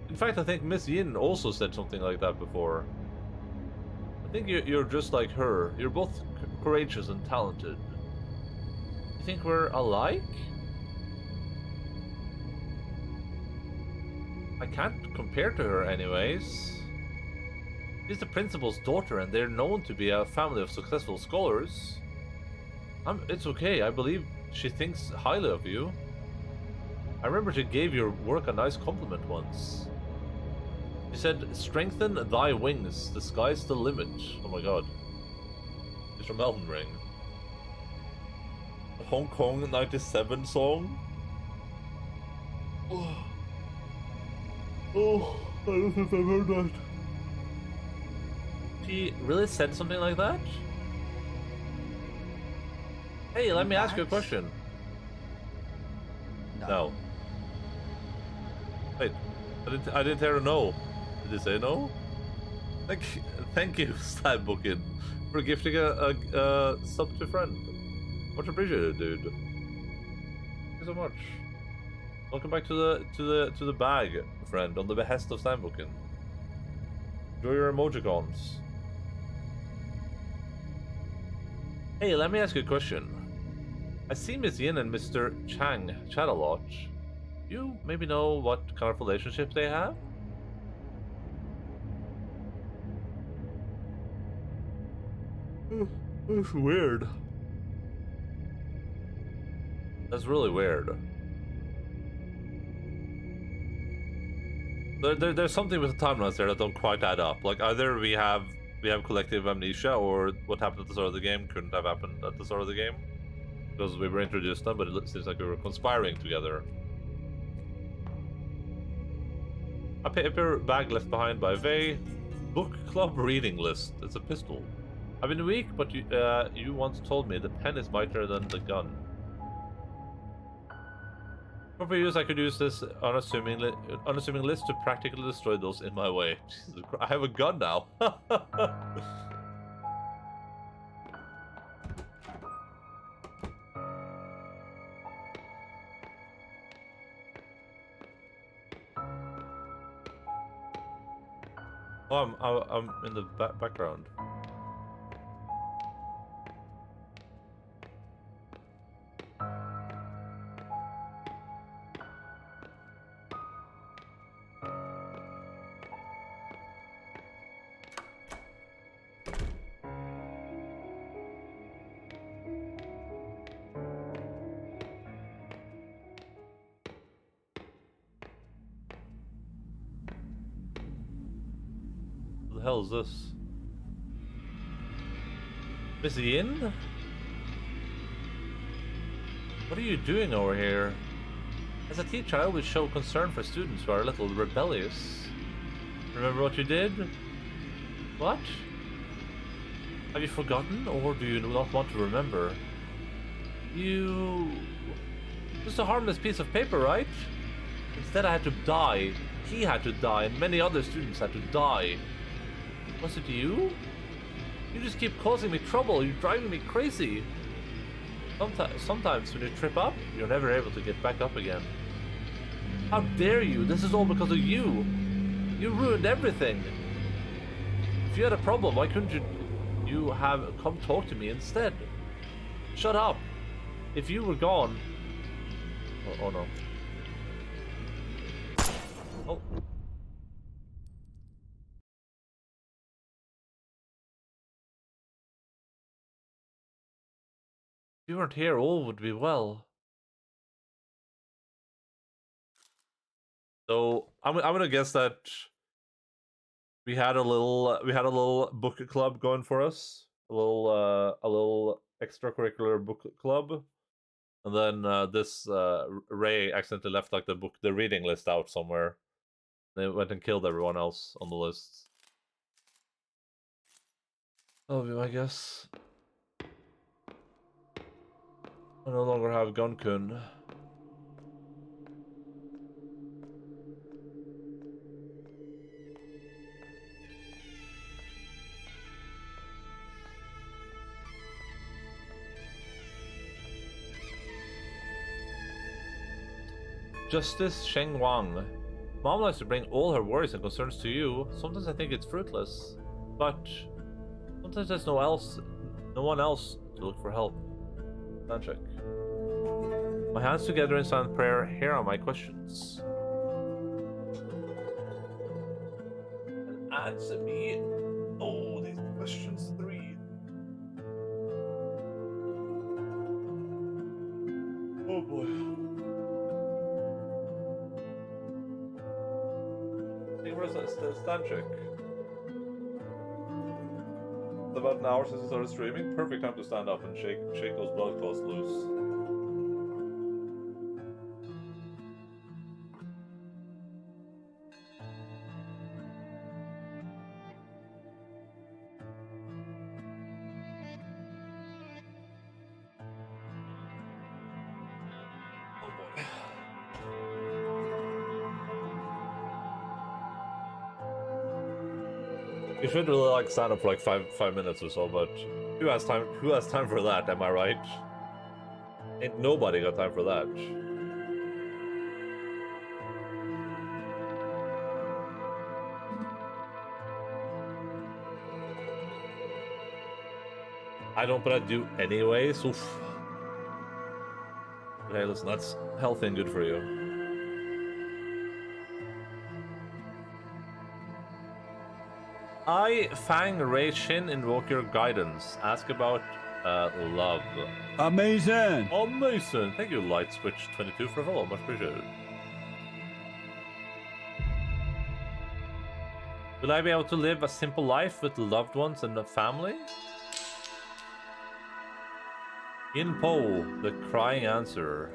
In fact, I think Miss Yin also said something like that before. I think you're just like her. You're both courageous and talented. You think we're alike? I can't compare to her anyways. She's the principal's daughter and they're known to be a family of successful scholars. It's okay, I believe she thinks highly of you. I remember she gave your work a nice compliment once. She said, strengthen thy wings, the sky's the limit. Oh my god. It's from Elden Ring. The Hong Kong 97 song? Oh, I don't think I've heard that. She really said something like that? Hey, let me ask you a question. No. Wait, I didn't hear a no. Did you say no? Thank you, Stabookin, for gifting a sub to friend. Much appreciated, dude. Thank you so much. Welcome back to the bag, friend, on the behest of Stabookin. Enjoy your emojicons. Hey, let me ask you a question. I see Miss Yin and Mr. Chang chat a lot. You maybe know what kind of relationship they have? That's weird. That's really weird. There's something with the timelines there that don't quite add up. Like either we have collective amnesia, or what happened at the start of the game couldn't have happened at the start of the game. Because we were introduced them, but it seems like we were conspiring together. A paper bag left behind by Vey. Book club reading list. It's a pistol. I've been weak, but you once told me the pen is mightier than the gun. For use, I could use this unassuming list to practically destroy those in my way. Jesus Christ, I have a gun now. Oh, I'm in the background. hell is this? Miss Yin? What are you doing over here? As a teacher, I always show concern for students who are a little rebellious. Remember what you did? What? Have you forgotten, or do you not want to remember? You... Just a harmless piece of paper, right? Instead I had to die. He had to die, and many other students had to die. Was it you? You just keep causing me trouble. You're driving me crazy. Sometimes when you trip up, you're never able to get back up again. How dare you? This is all because of you. You ruined everything. If you had a problem, why couldn't you have come talk to me instead? Shut up. If you were gone... Oh no. Oh. If you weren't here, all would be well. So I'm gonna guess that we had a little book club going for us, a little extracurricular book club, and then this Ray accidentally left like the reading list out somewhere. They went and killed everyone else on the list. That'll be my guess. I no longer have Gun-kun. Justice Sheng Wang. Mom likes to bring all her worries and concerns to you. Sometimes I think it's fruitless, but sometimes there's no one else to look for help. Check. My hands together in silent prayer. Here are my questions. And answer me. Oh, these questions 3. Oh boy. Stand check. It's about an hour since I started streaming. Perfect time to stand up and shake those blood clots loose. Oh boy. You should really like stand up for like five minutes or so, but who has time for that, am I right? Ain't nobody got time for that. I don't, but I do anyways. Oof. Hey, listen, that's healthy and good for you. I, Fang Ray Shin, invoke your guidance. Ask about love. Amazing! Amazing! Thank you, Light Switch 22 for a follow. Much appreciated. Will I be able to live a simple life with loved ones and a family? In Po, the crying answer.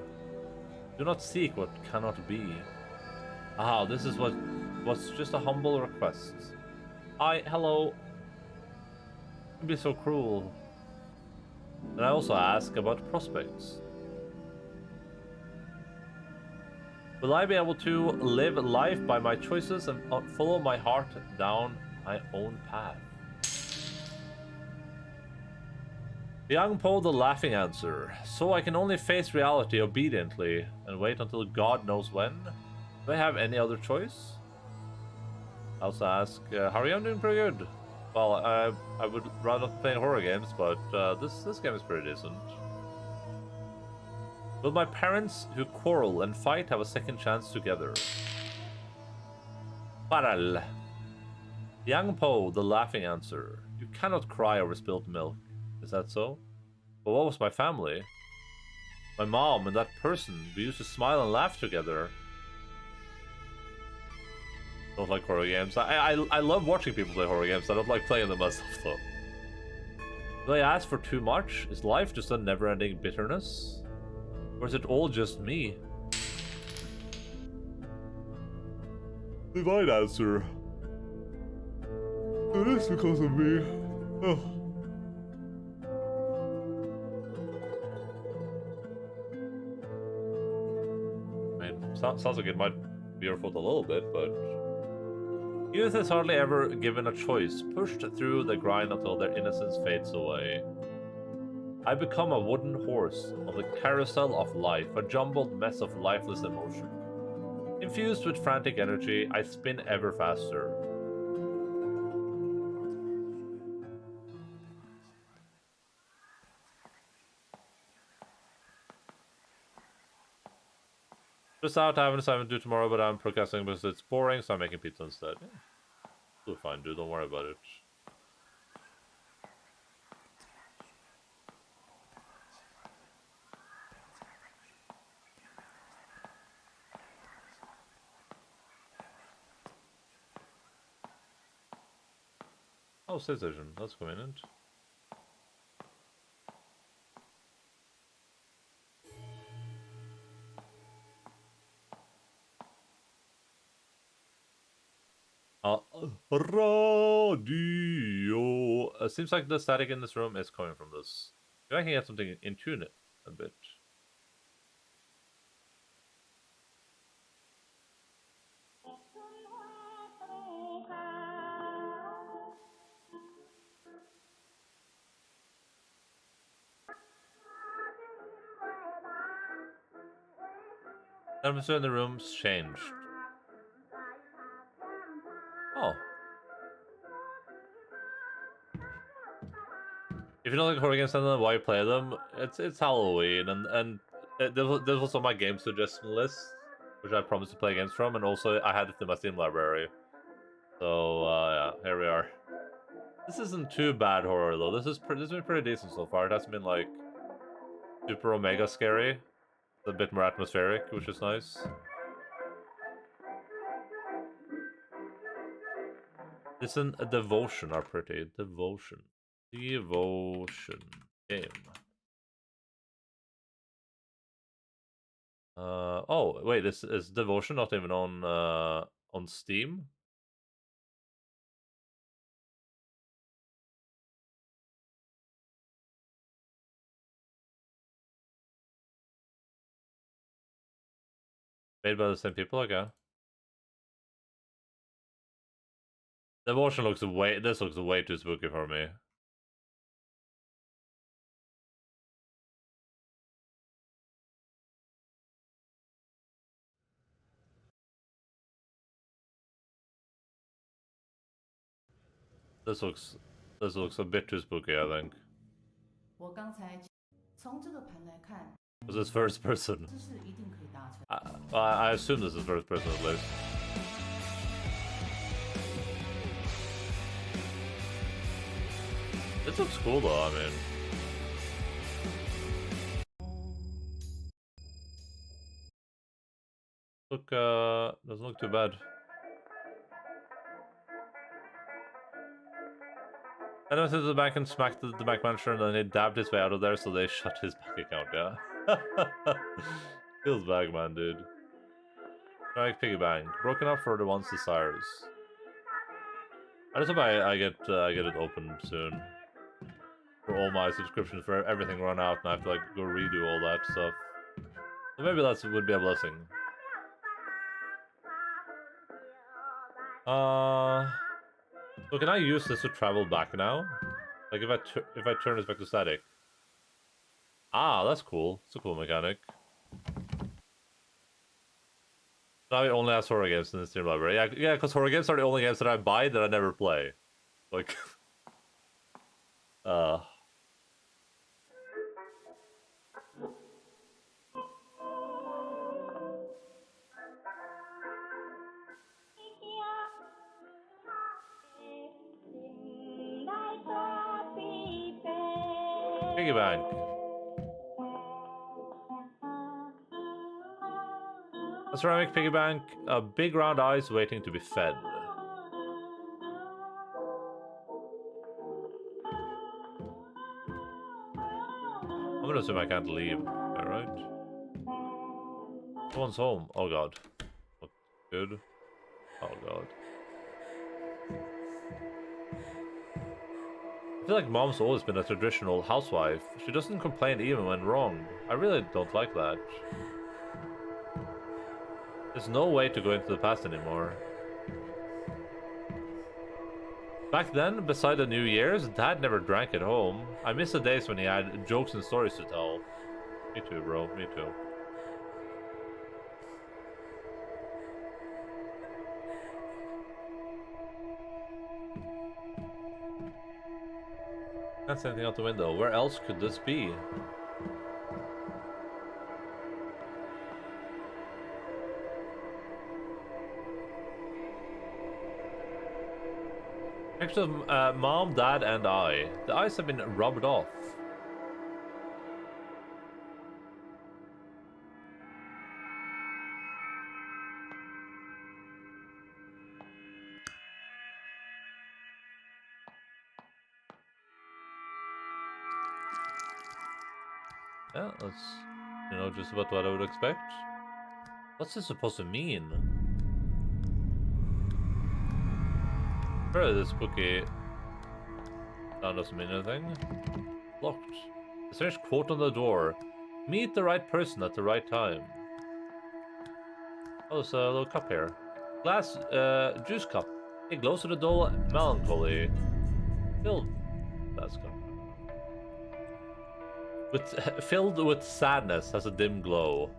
Do not seek what cannot be. Ah, this is what's just a humble request. Hello. Don't be so cruel. And I also ask about prospects. Will I be able to live life by my choices and follow my heart down my own path? Young Po, the laughing answer. So I can only face reality obediently and wait until God knows when? Do I have any other choice? I also ask, how are you? I'm doing pretty good. Well, I would rather not play horror games, but this game is pretty decent. Will my parents who quarrel and fight have a second chance together? Paral. Young Po, the laughing answer. You cannot cry over spilled milk. Is that so? But what was my family? My mom and that person, we used to smile and laugh together. don't like horror games. I love watching people play horror games. I don't like playing them myself though. Do I ask for too much? Is life just a never-ending bitterness? Or is it all just me? Divine answer. It is because of me. Oh. I mean, sounds like it might be your fault a little bit, but youth is hardly ever given a choice, pushed through the grind until their innocence fades away. I become a wooden horse on the carousel of life, a jumbled mess of lifeless emotion. Infused with frantic energy, I spin ever faster. Just out, I have an assignment due tomorrow, but I'm procrastinating because it's boring, so I'm making pizza instead. Yeah. It'll be fine, dude. Don't worry about it. Oh, station. That's convenient. Radio. Seems like the static in this room is coming from this. Maybe I can get something in tune it a bit. The atmosphere in the room's changed. Oh. If you don't like horror games, then why play them? It's Halloween, and this was on my game suggestion list, which I promised to play games from, and also I had it in my Steam library. So yeah, here we are. This isn't too bad horror though. This has been pretty decent so far. It hasn't been like super omega scary. It's a bit more atmospheric, which is nice. Listen, a devotion are pretty. Devotion game. Oh wait, this is Devotion not even on Steam? Made by the same people, okay. Devotion looks this looks way too spooky for me. This looks a bit too spooky, I think. Was this first person? I assume this is first person at least. This looks cool though, I mean. Doesn't look too bad. And I went to the bank and smacked the bank manager, and then he dabbed his way out of there, so they shut his bank account, yeah. Feels bad, man, dude. Strike piggy bank. Broken up for the one's desires. I just hope I get it open soon. For all my subscriptions for everything run out, and I have to like go redo all that stuff. So maybe that would be a blessing. So can I use this to travel back now? Like if I turn this back to static? Ah, that's cool. It's a cool mechanic. Now it only has horror games in the Steam library. Yeah, because horror games are the only games that I buy that I never play. Like, piggy bank. A ceramic piggy bank, big round eyes waiting to be fed. I'm gonna assume I can't leave. Alright. Someone's home. Oh god. Not good. Oh god. I feel like mom's always been a traditional housewife. She doesn't complain even when wrong. I really don't like that. There's no way to go into the past anymore. Back then, beside the New Year's, Dad never drank at home. I miss the days when he had jokes and stories to tell. Me too, bro. Me too. Can't see anything out the window. Where else could this be? Pictures of Mom, Dad, and I. The eyes have been rubbed off. Yeah, that's, you know, just about what I would expect. What's this supposed to mean? Really, this spooky sound doesn't mean anything. Locked. A strange quote on the door. Meet the right person at the right time. Oh, there's a little cup here. Glass, juice cup. It glows with a dull melancholy. Filled. That's cup. Filled with sadness, has a dim glow.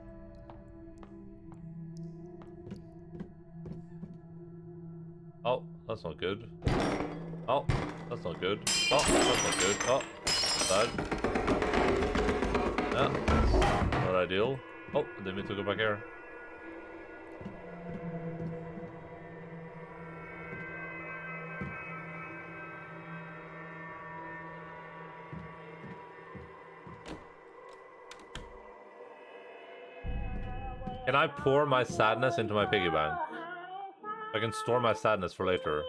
Oh, that's not good. Oh, that's not good. Oh, that's not good. Oh, bad. Yeah, not ideal. Oh, I didn't mean to go back here. Can I pour my sadness into my piggy bank? I can store my sadness for later.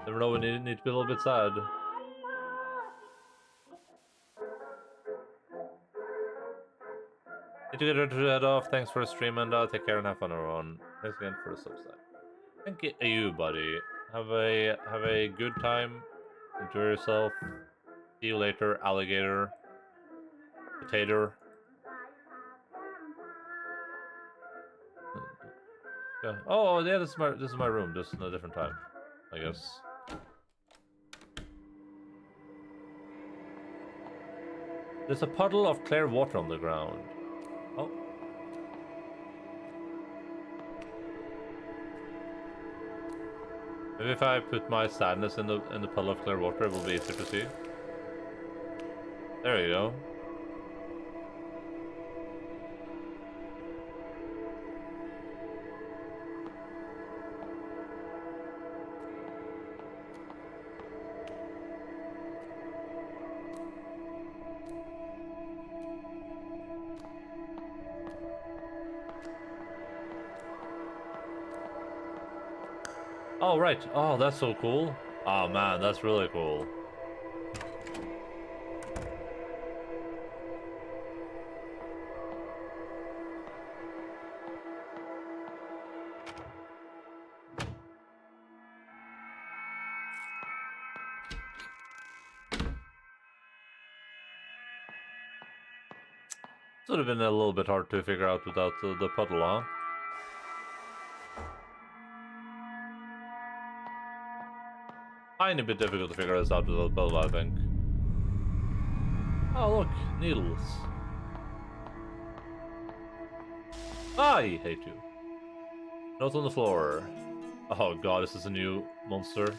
Never know when you need to be a little bit sad. Need to get ready to head off. Thanks for the stream, and take care and have fun, everyone. Thanks again for the subscribe. Thank you, buddy. Have a good time. Enjoy yourself. See you later, alligator. Potato. Yeah. Oh yeah, this is my room, just in a different time, I guess. There's a puddle of clear water on the ground. Oh. Maybe if I put my sadness in the puddle of clear water, it will be easier to see. There you go. Oh, right. Oh, that's so cool. Oh, man, that's really cool. This would have been a little bit hard to figure out without the puddle, huh? Tiny bit difficult to figure this out without the puddle, I think. Oh, look, needles. I hate you. Note on the floor. Oh god, this is a new monster.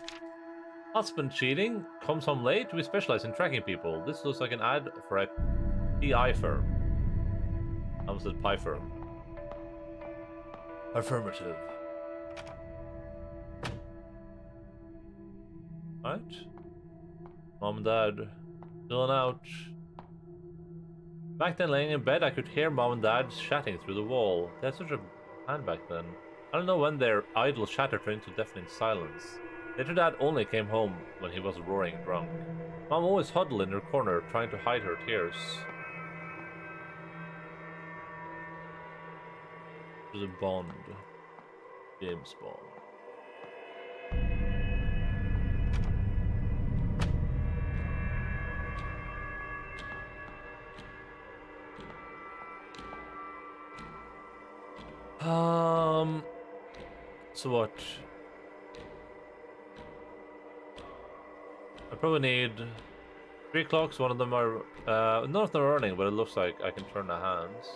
Husband cheating, comes home late. We specialize in tracking people. This looks like an ad for a PI firm. I almost said pie firm. Affirmative. Right. Mom and Dad chilling out. Back then, laying in bed, I could hear Mom and Dad chatting through the wall. They had such a plan back then. I don't know when their idle chatter turned into deafening silence. Later, Dad only came home when he was roaring drunk. Mom always huddled in her corner, trying to hide her tears. To the Bond. James Bond. So what? I probably need 3 clocks. One of them are, none of them are running, but it looks like I can turn the hands.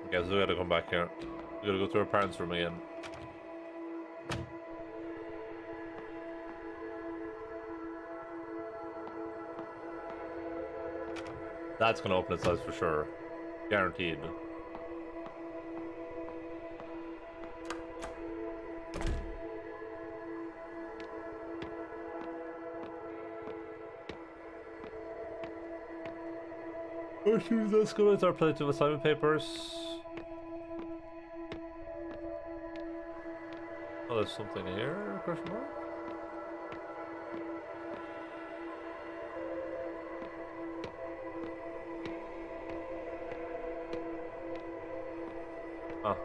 Okay, so we gotta come back here. We gotta go to our parents' room again. That's gonna open its eyes for sure. Guaranteed. Let's go with our plate of assignment papers. Oh, there's something here? Question mark? Ah.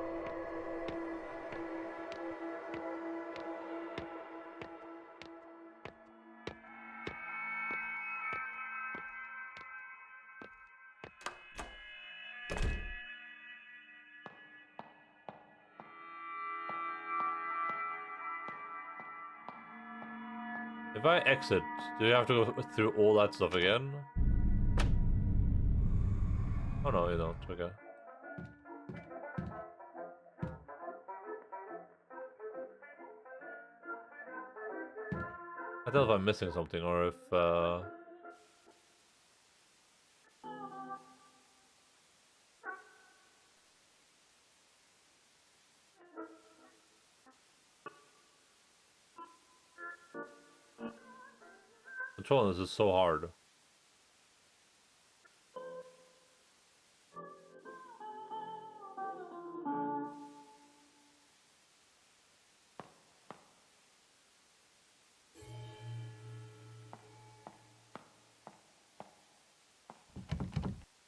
If I exit, do you have to go through all that stuff again? Oh no, you don't. Okay. I tell if I'm missing something or if controlling this is so hard.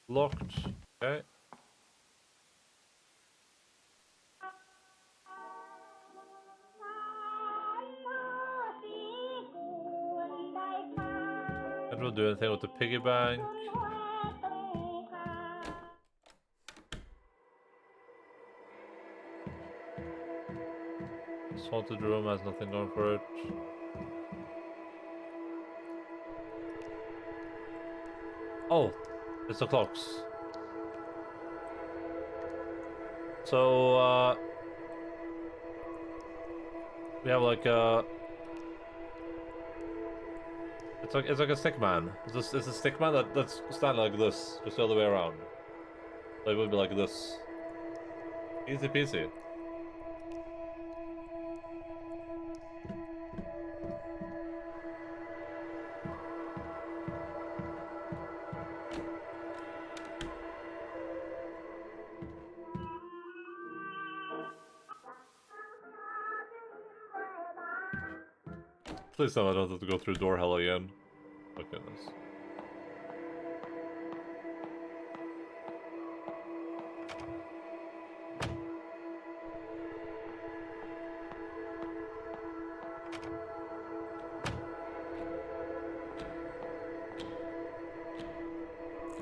Locked. Okay. Can't really do anything with the piggy bank. This haunted room has nothing going for it. Oh, it's the clocks. So, we have like a... It's like a stick man. It's a stick man that's standing like this, just the other way around. So it would be like this. Easy peasy. Please tell me I don't have to go through door hell again. Oh goodness.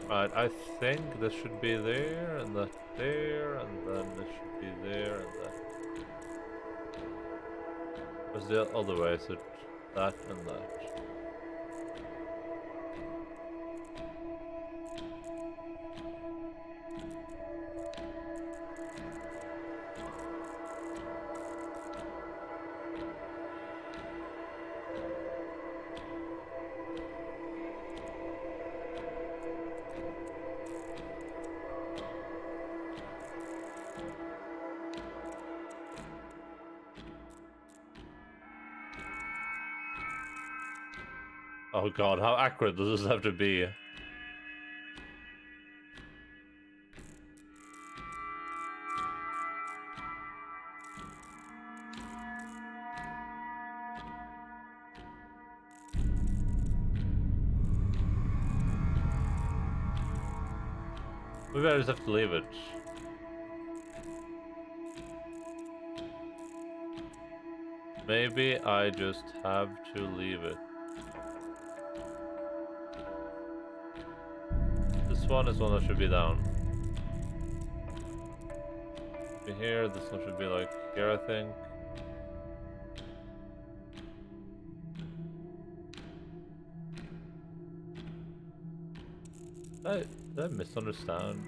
Right, I think this should be there, and that there, and then this should be there, and that. What's the other way? Is it that and that? Oh god, how accurate does this have to be? Maybe I just have to leave it. Maybe I just have to leave it. This one is one that should be down. Be here, this one should be like here, I think. Did I misunderstand?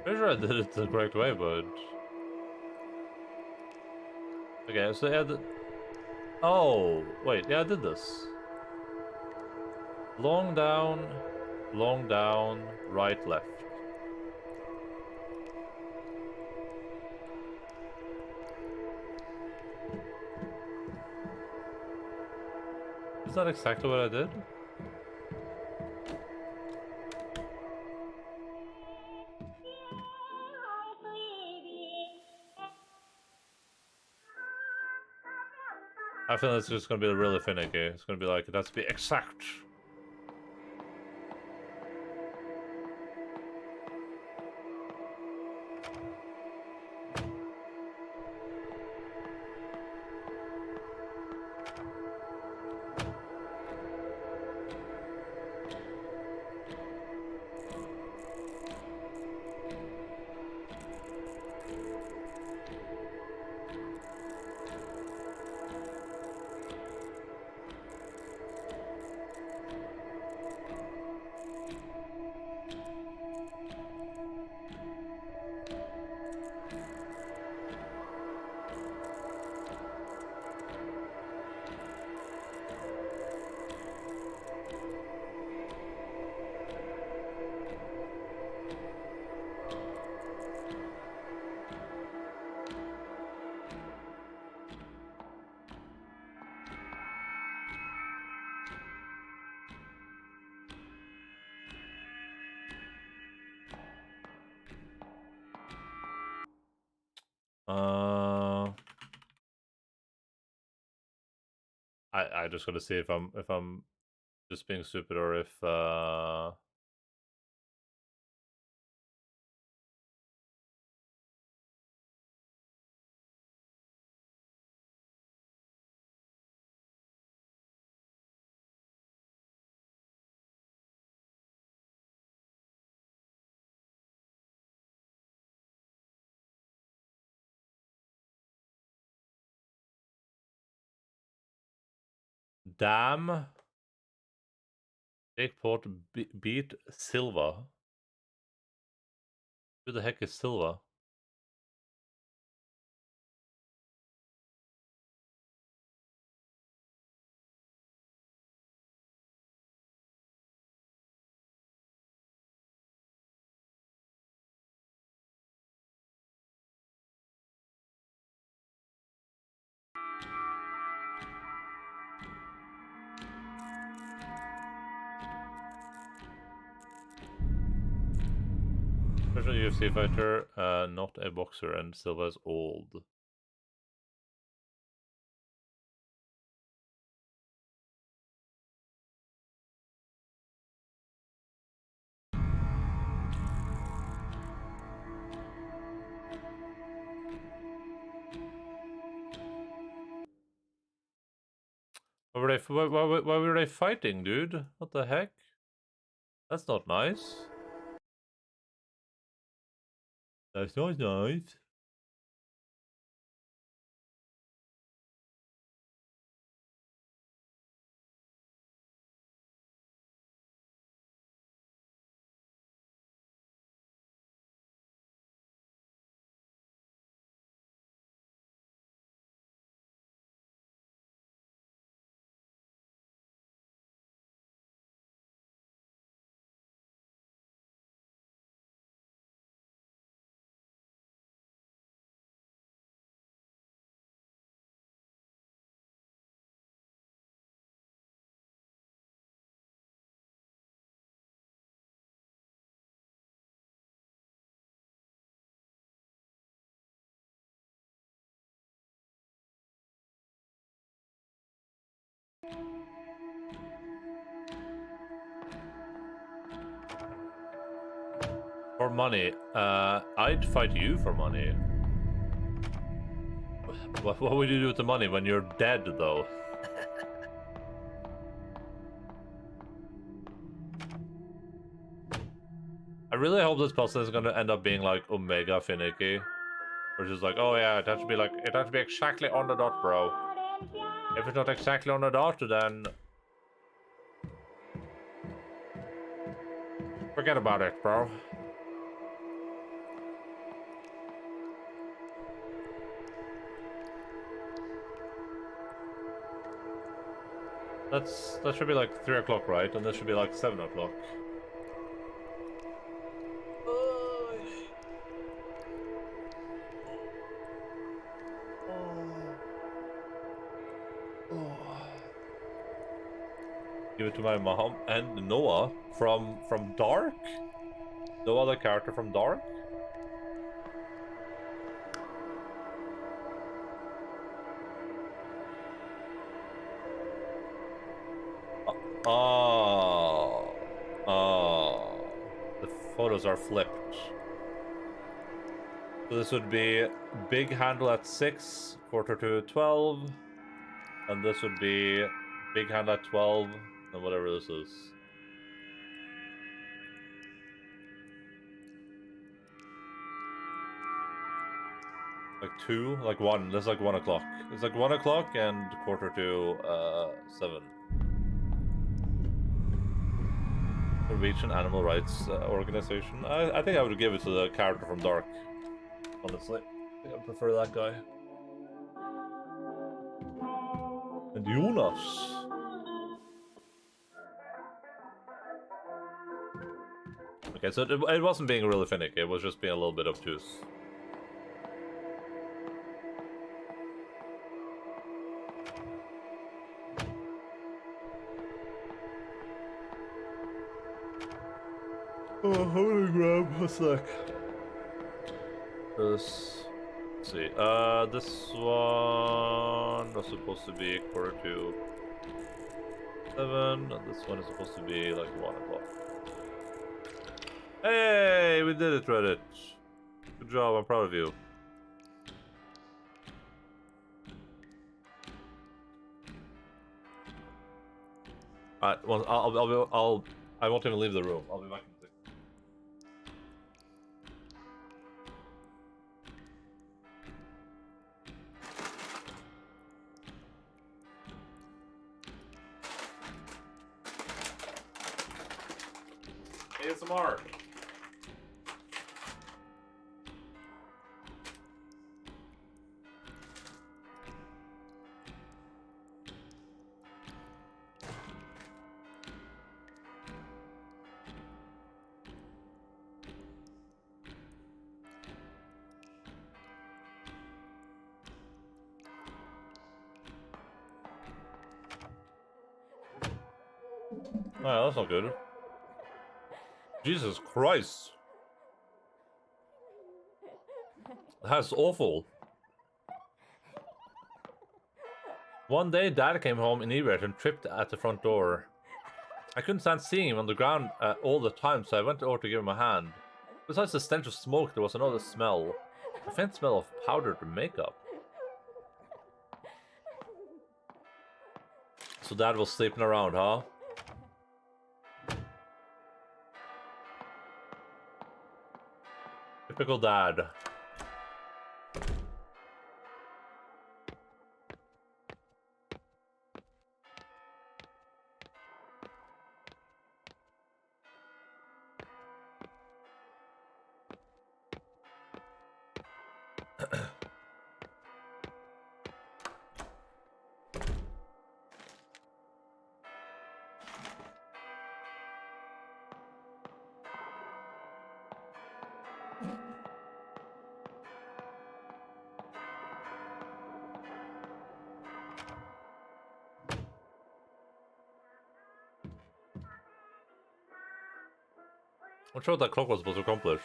Pretty sure I did it the correct way, but... Okay, so yeah, oh, wait, yeah, I did this. Long down, right, left. Is that exactly what I did? I feel it's just gonna be really finicky. It's gonna be like, it has to be exact. I just gotta see if I'm just being stupid or if damn. Jake Port beat Silva. Who the heck is Silva? Professional UFC fighter, not a boxer, and Silva is old. Why were they fighting, dude? What the heck? That's not nice. That's not nice. For money. I'd fight you for money. What would you do with the money when you're dead, though? I really hope this puzzle is gonna end up being like Omega finicky. Which is like, oh yeah, it has to be exactly on the dot, bro. If it's not exactly on the dot, then forget about it, bro. That should be like 3 o'clock, right? And this should be like 7 o'clock. Give it to my mom and Noah from Dark. Noah, the character from Dark. The photos are flipped. So this would be big handle at 6, quarter to 12, and this would be big handle at 12, and whatever this is. Like 2, like 1. This is like 1 o'clock. It's like 1 o'clock and quarter to 7. Norwegian Animal Rights Organization. I think I would give it to the character from Dark. Honestly, I think I prefer that guy. And Jonas. Okay, so it wasn't being really finicky. It was just being a little bit obtuse. Oh, I'm gonna grab a sec. Let's see. This one was supposed to be quarter to 7, and this one is supposed to be like 1 o'clock. Hey, we did it, Reddit. Good job. I'm proud of you. Alright, well, I won't even leave the room. I'll be back in a second. ASMR. Oh, that's not good. Jesus Christ. That's awful. One day, Dad came home inebriated and tripped at the front door. I couldn't stand seeing him on the ground all the time, so I went over to give him a hand. Besides the stench of smoke, there was another smell. A faint smell of powdered makeup. So Dad was sleeping around, huh? Typical Dad. I'm not sure what that clock was supposed to accomplish.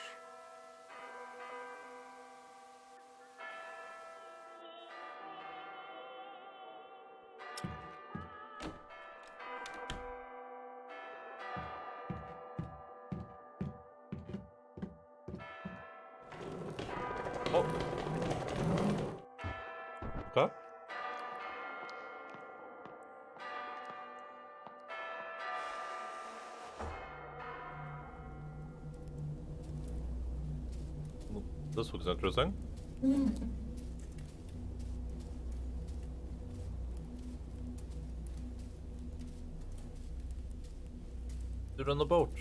Oh. Okay. This looks interesting. Dude on the boat.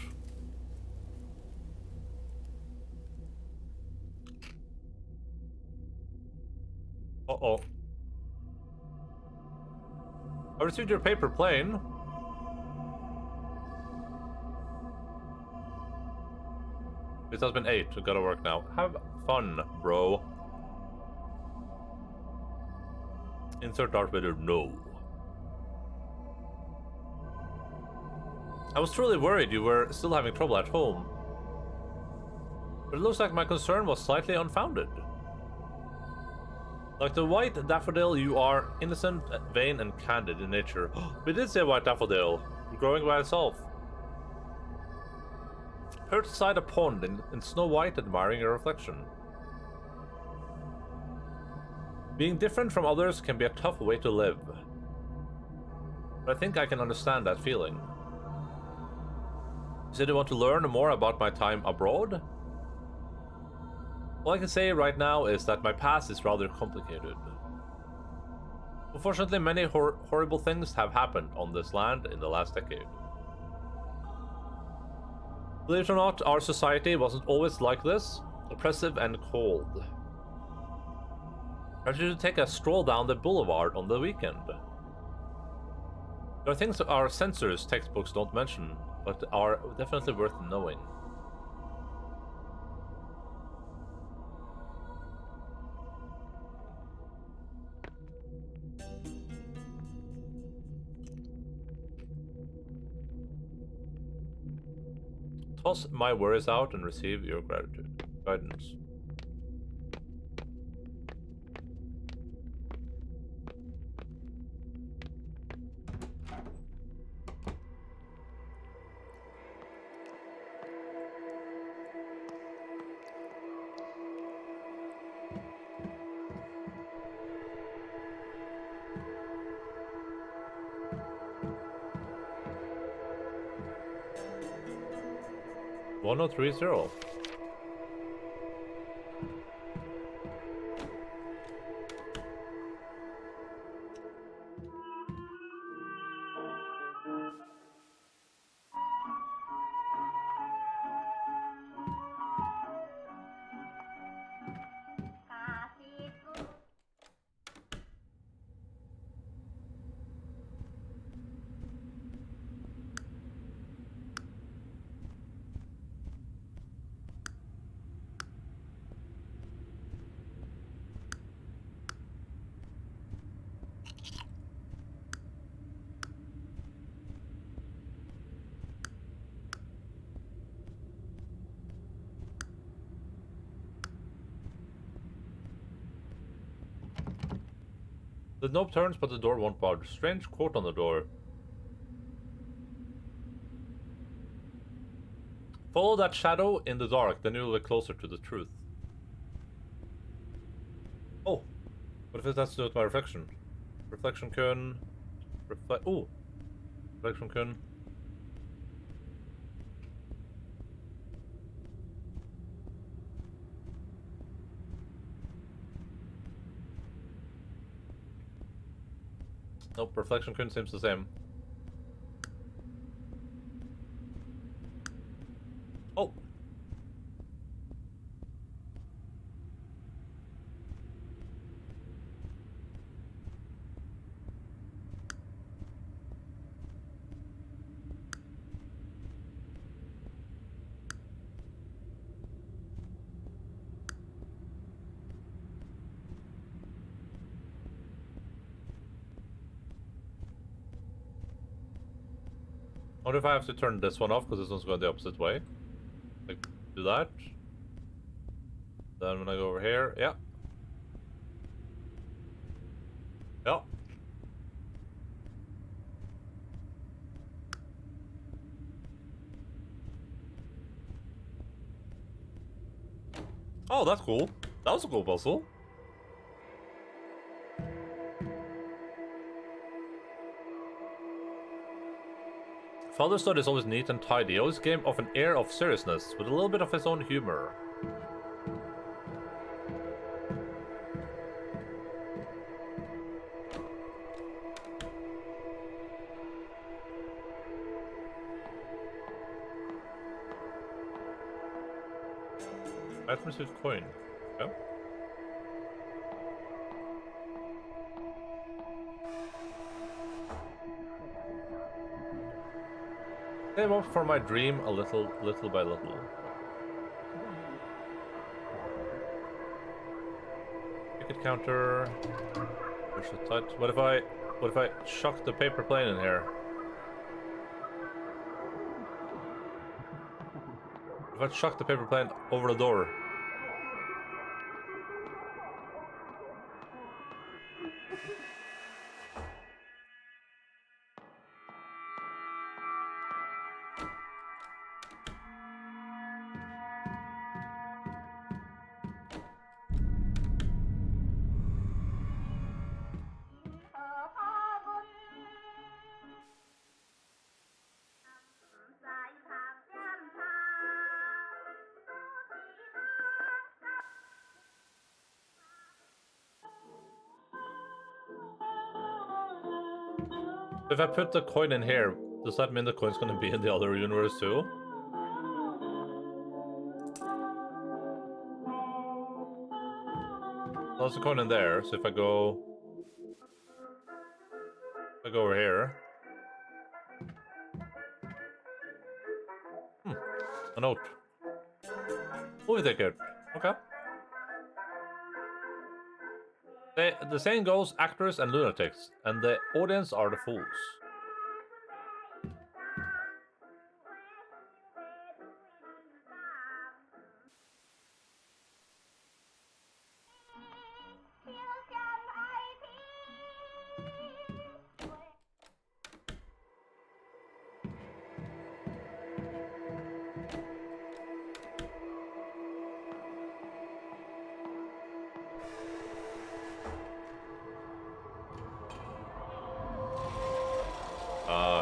Uh-oh. I received your paper plane. This has been 8. We gotta work now. Have fun, bro. Insert Darth Vader, no. I was truly worried you were still having trouble at home. But it looks like my concern was slightly unfounded. Like the white daffodil, you are innocent, vain, and candid in nature. We did say white daffodil, growing by itself. Perched beside a pond in Snow White, admiring your reflection. Being different from others can be a tough way to live. But I think I can understand that feeling. You said you want to learn more about my time abroad? All I can say right now is that my past is rather complicated. Unfortunately, many horrible things have happened on this land in the last decade. Believe it or not, our society wasn't always like this, oppressive and cold. I should take a stroll down the boulevard on the weekend. There are things that our censors textbooks don't mention, but are definitely worth knowing. Toss my worries out and receive your gratitude. Guidance. One 1030. The knob turns, but the door won't budge. Strange quote on the door. Follow that shadow in the dark, then you'll be closer to the truth. Oh, what if it has to do with my reflection? Reflection kun. Reflect. Oh, reflection kun. Nope, reflection kun seems the same. Oh. What if I have to turn this one off because this one's going the opposite way? Like, do that. Then when I go over here, yeah. Yeah. Oh, that's cool. That was a cool puzzle. Father's study is always neat and tidy. He always gave off an air of seriousness, with a little bit of his own humor. Items with coin. Yeah. Save up for my dream a little by little. Ticket counter. Push it tight. What if I chuck the paper plane in here? If I chuck the paper plane over the door. If I put the coin in here, does that mean the coin's gonna be in the other universe too? Well, there's a coin in there, so if I go over here. A note. Movie ticket. Okay. The saying goes, actors and lunatics, and the audience are the fools.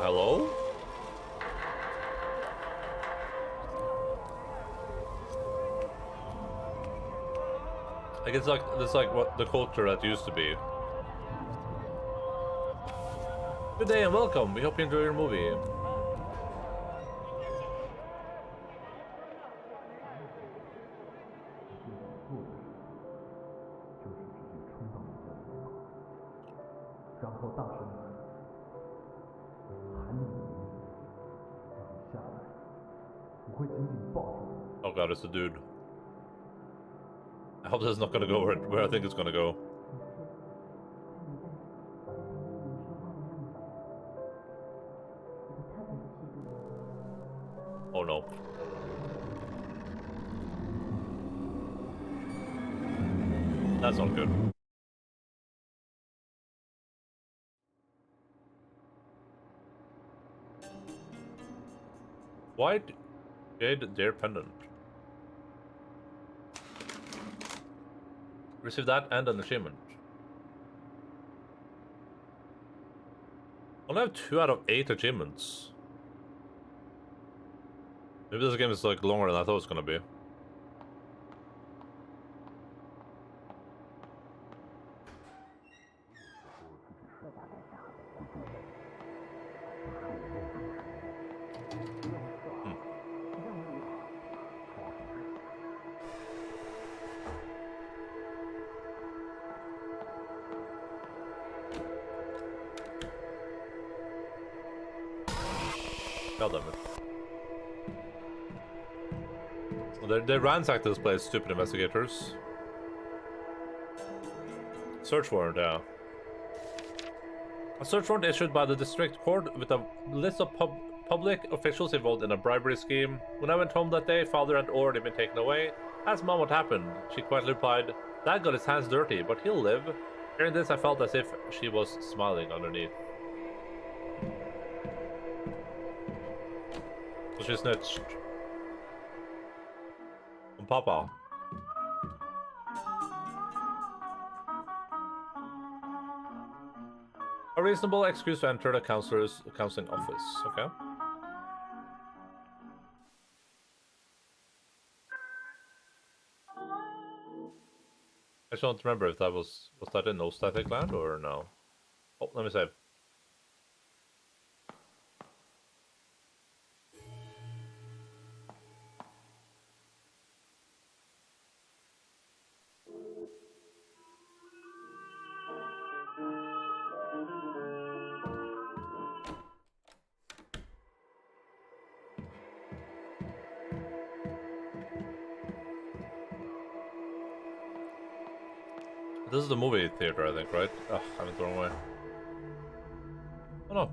Hello? Like it's like what the culture that used to be. Good day and welcome. We hope you enjoy your movie. Oh god, it's a dude. I hope this is not gonna go where I think it's gonna go. Oh no. That's not good. Why Jade their pendant? Receive that and an achievement. Only have 2 out of 8 achievements. Maybe this game is like longer than I thought it was gonna be. God damn it. So they ransacked this place, stupid investigators. Search warrant, yeah. A search warrant issued by the district court with a list of public officials involved in a bribery scheme. When I went home that day, father had already been taken away. Asked mom what happened. She quietly replied, Dad got his hands dirty, but he'll live. Hearing this, I felt as if she was smiling underneath. So she snitched. On Papa. A reasonable excuse to enter the counseling office. Okay. I just don't remember if that was that in no static land or no. Oh, let me save. This is the movie theater, I think, right? Ugh, I went the wrong way. Oh no.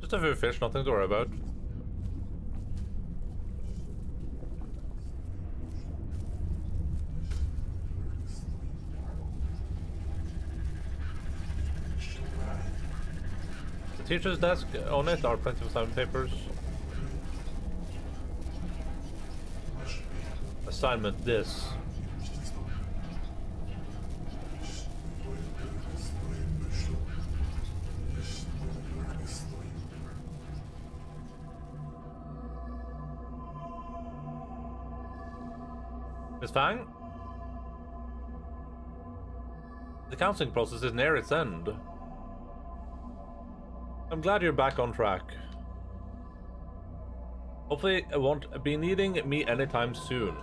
Just a few fish, nothing to worry about. The teacher's desk, on it are plenty of assignment papers. Assignment this. Miss Fang? The counseling process is near its end. I'm glad you're back on track. Hopefully it won't be needing me anytime soon.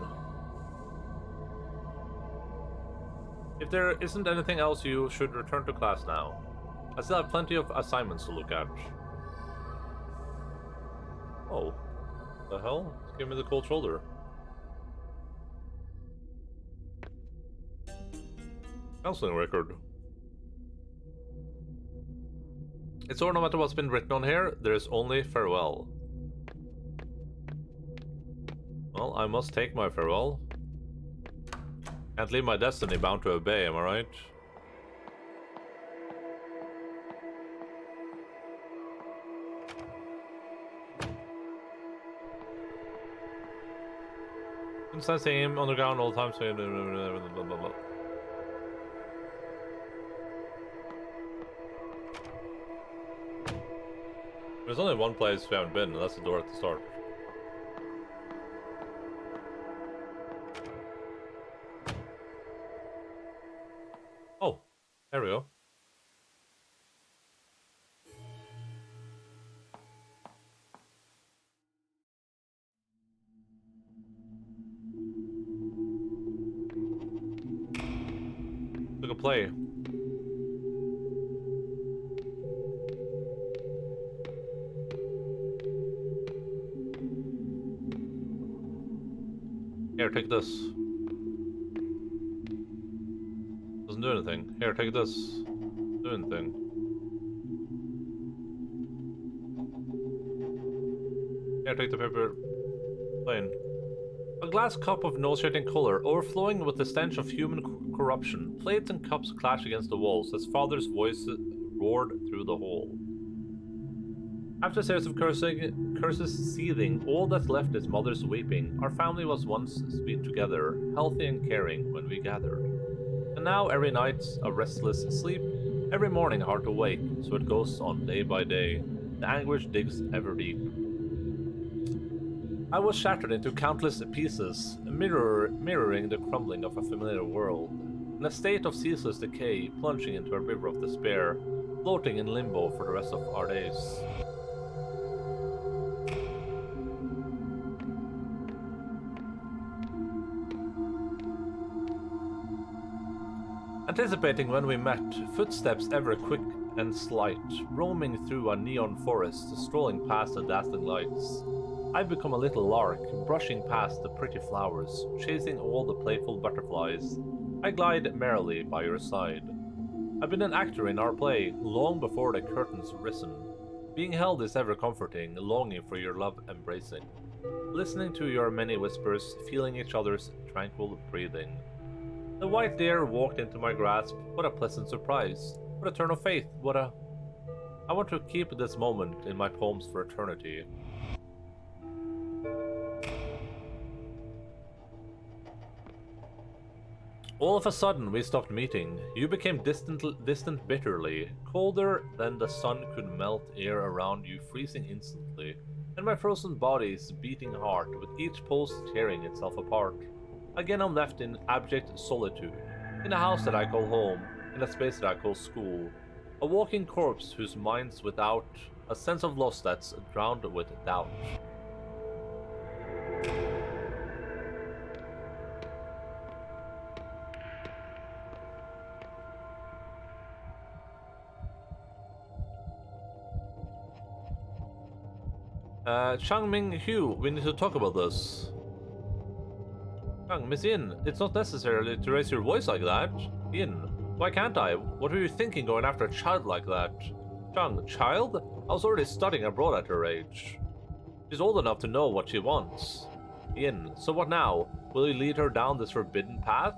If there isn't anything else, you should return to class now. I still have plenty of assignments to look at. Oh. The hell? Give me the cold shoulder. Counseling record. It's all no matter what's been written on here, there is only farewell. Well, I must take my farewell. Can't leave my destiny bound to obey, am I right? Been sensing him on the ground all the time, so blah blah blah. There's only one place we haven't been, and that's the door at the start. There we go. Look at play. Here, take this. Doesn't do anything. Here, take this. Doesn't do anything. Here, take the paper plane. A glass cup of nauseating color, overflowing with the stench of human corruption. Plates and cups clash against the walls as father's voice roared through the hall. After years of curses seething, all that's left is mother's weeping. Our family was once sweet together, healthy and caring when we gathered. And now every night's a restless sleep, every morning hard to wake, so it goes on day by day. The anguish digs ever deep. I was shattered into countless pieces, mirroring the crumbling of a familiar world. In a state of ceaseless decay, plunging into a river of despair, floating in limbo for the rest of our days. Anticipating when we met, footsteps ever quick and slight, roaming through a neon forest, strolling past the dazzling lights. I've become a little lark, brushing past the pretty flowers, chasing all the playful butterflies. I glide merrily by your side. I've been an actor in our play, long before the curtains risen. Being held is ever comforting, longing for your love embracing. Listening to your many whispers, feeling each other's tranquil breathing. The white deer walked into my grasp. What a pleasant surprise. What a turn of faith. I want to keep this moment in my poems for eternity. All of a sudden, we stopped meeting. You became distant bitterly, colder than the sun could melt air around you, freezing instantly, and my frozen body's beating heart, with each pulse tearing itself apart. Again I'm left in abject solitude, in a house that I call home, in a space that I call school, a walking corpse whose mind's without, a sense of loss that's drowned with doubt. Changming Hu, we need to talk about this. Chang, Miss Yin, it's not necessary to raise your voice like that. Yin, why can't I? What were you thinking going after a child like that? Chang, child? I was already studying abroad at her age. She's old enough to know what she wants. Yin, so what now? Will you lead her down this forbidden path?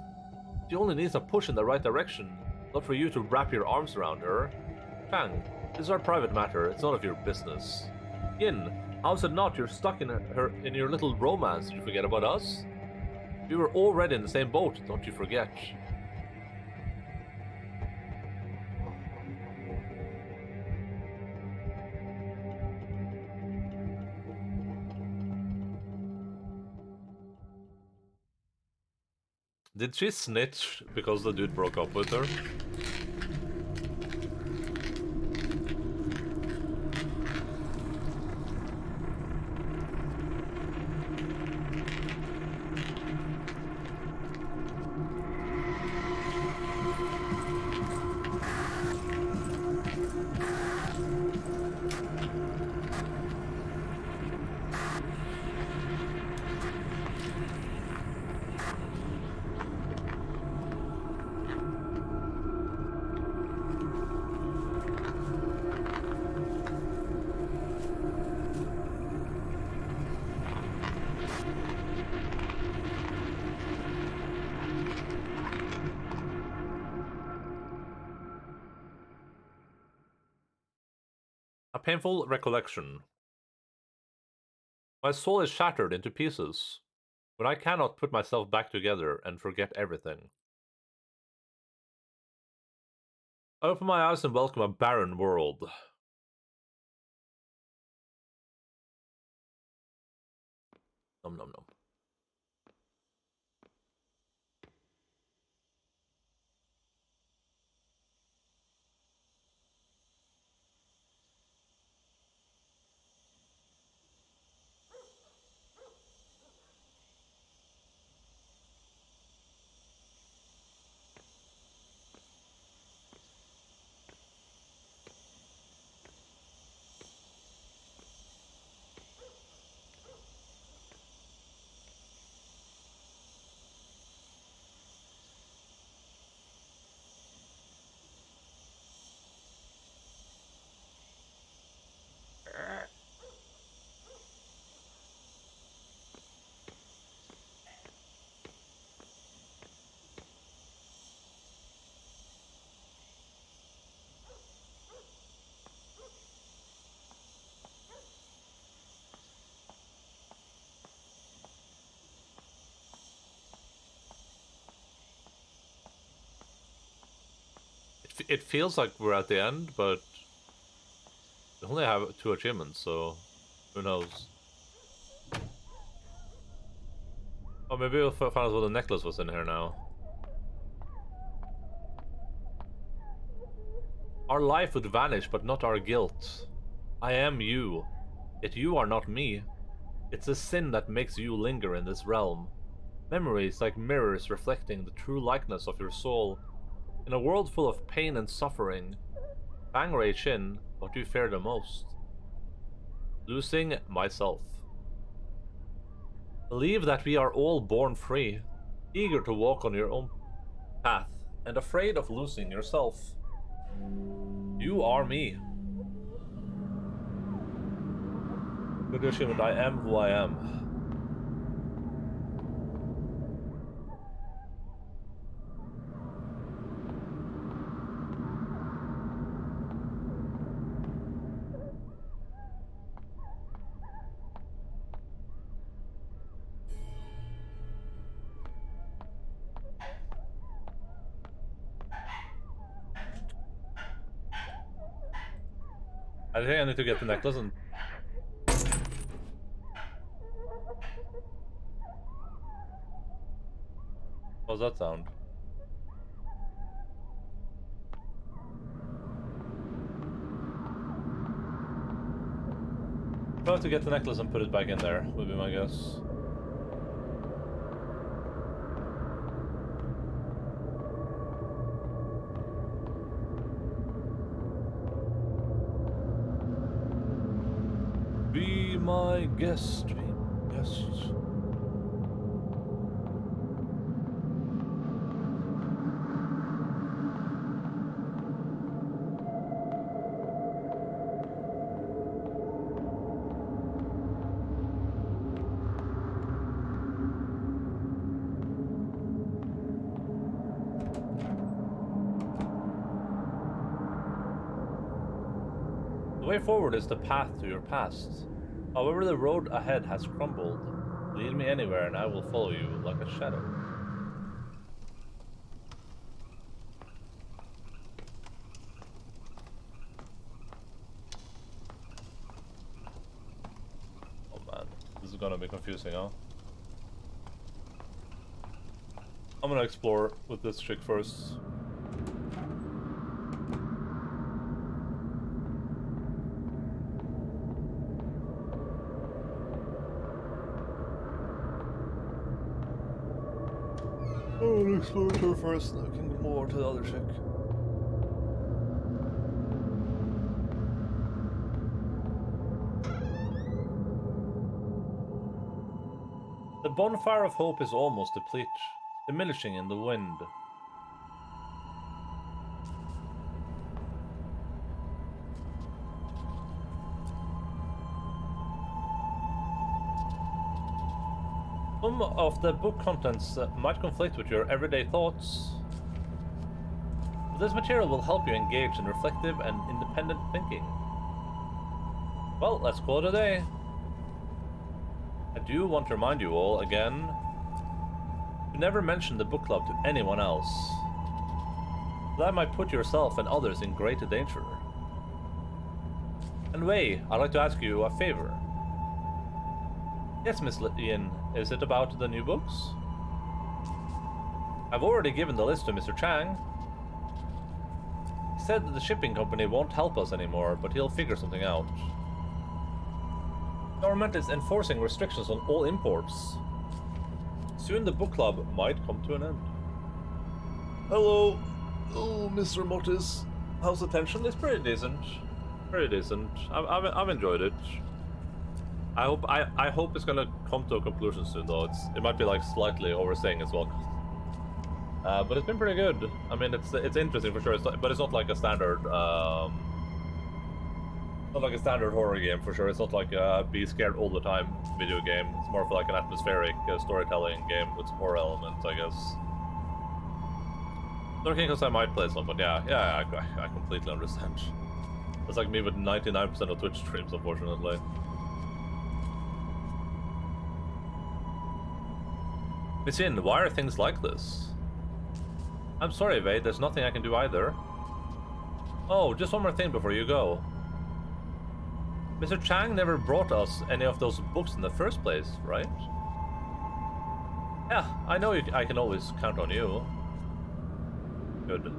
She only needs a push in the right direction, not for you to wrap your arms around her. Chang, this is our private matter, it's none of your business. Yin, how's it not? You're stuck in your little romance. Did you forget about us? We were already in the same boat, don't you forget. Did she snitch because the dude broke up with her? A painful recollection. My soul is shattered into pieces, but I cannot put myself back together and forget everything. I open my eyes and welcome a barren world. Nom nom nom. it feels like we're at the end, but we only have 2 achievements, so who knows? Oh, maybe we'll find out what the necklace was in here now. Our life would vanish, but not our guilt. I am you, yet you are not me. It's a sin that makes you linger in this realm. Memories like mirrors reflecting the true likeness of your soul. In a world full of pain and suffering, Bang Ray Chin, what do you fear the most? Losing myself. Believe that we are all born free, eager to walk on your own path, and afraid of losing yourself. You are me. Good achievement, I am who I am. I think I need to get the necklace and... What was that sound? I'll have to get the necklace and put it back in there, would be my guess. Be my guest, be my guest. The way forward is the path to your past. However, the road ahead has crumbled. Lead me anywhere and I will follow you like a shadow. Oh man, this is gonna be confusing, huh? I'm gonna explore with this chick first. I'm gonna explore with her first, and then we can go over to the other chick. The bonfire of hope is almost depleted, diminishing in the wind. Some of the book contents might conflict with your everyday thoughts. But this material will help you engage in reflective and independent thinking. Well, let's call it a day. I do want to remind you all again to never mention the book club to anyone else. That might put yourself and others in greater danger. And Wei, I'd like to ask you a favor. Yes, Miss Yin, is it about the new books? I've already given the list to Mr. Chang. He said that the shipping company won't help us anymore, but he'll figure something out. The government is enforcing restrictions on all imports. Soon the book club might come to an end. Hello. Oh, Mr. Mortis. How's the tension? It's pretty decent. Pretty decent. I've enjoyed it. I hope it's gonna come to a conclusion soon, though. It might be like slightly overstaying its welcome. But it's been pretty good. I mean, it's interesting for sure. But it's not like a standard not like a standard horror game for sure. It's not like a be scared all the time video game. It's more of like an atmospheric storytelling game with some horror elements, I guess. Lurking because I might play some, but yeah, I completely understand. It's like me with 99% of Twitch streams, unfortunately. Miss Yin, why are things like this? I'm sorry, Wei, there's nothing I can do either. Oh, just one more thing before you go. Mr. Chang never brought us any of those books in the first place, right? Yeah, I know I can always count on you. Good.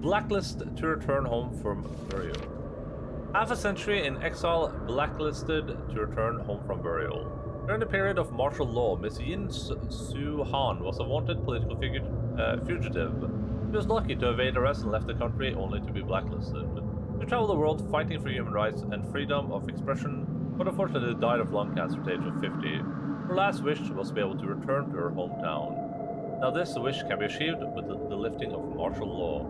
Blacklist to return home from burial. Half a century in exile, blacklisted to return home from burial. During the period of martial law, Miss Yin Su Han was a wanted political fugitive. She was lucky to evade arrest and left the country only to be blacklisted. She traveled the world fighting for human rights and freedom of expression, but unfortunately died of lung cancer at the age of 50. Her last wish was to be able to return to her hometown. Now this wish can be achieved with the lifting of martial law.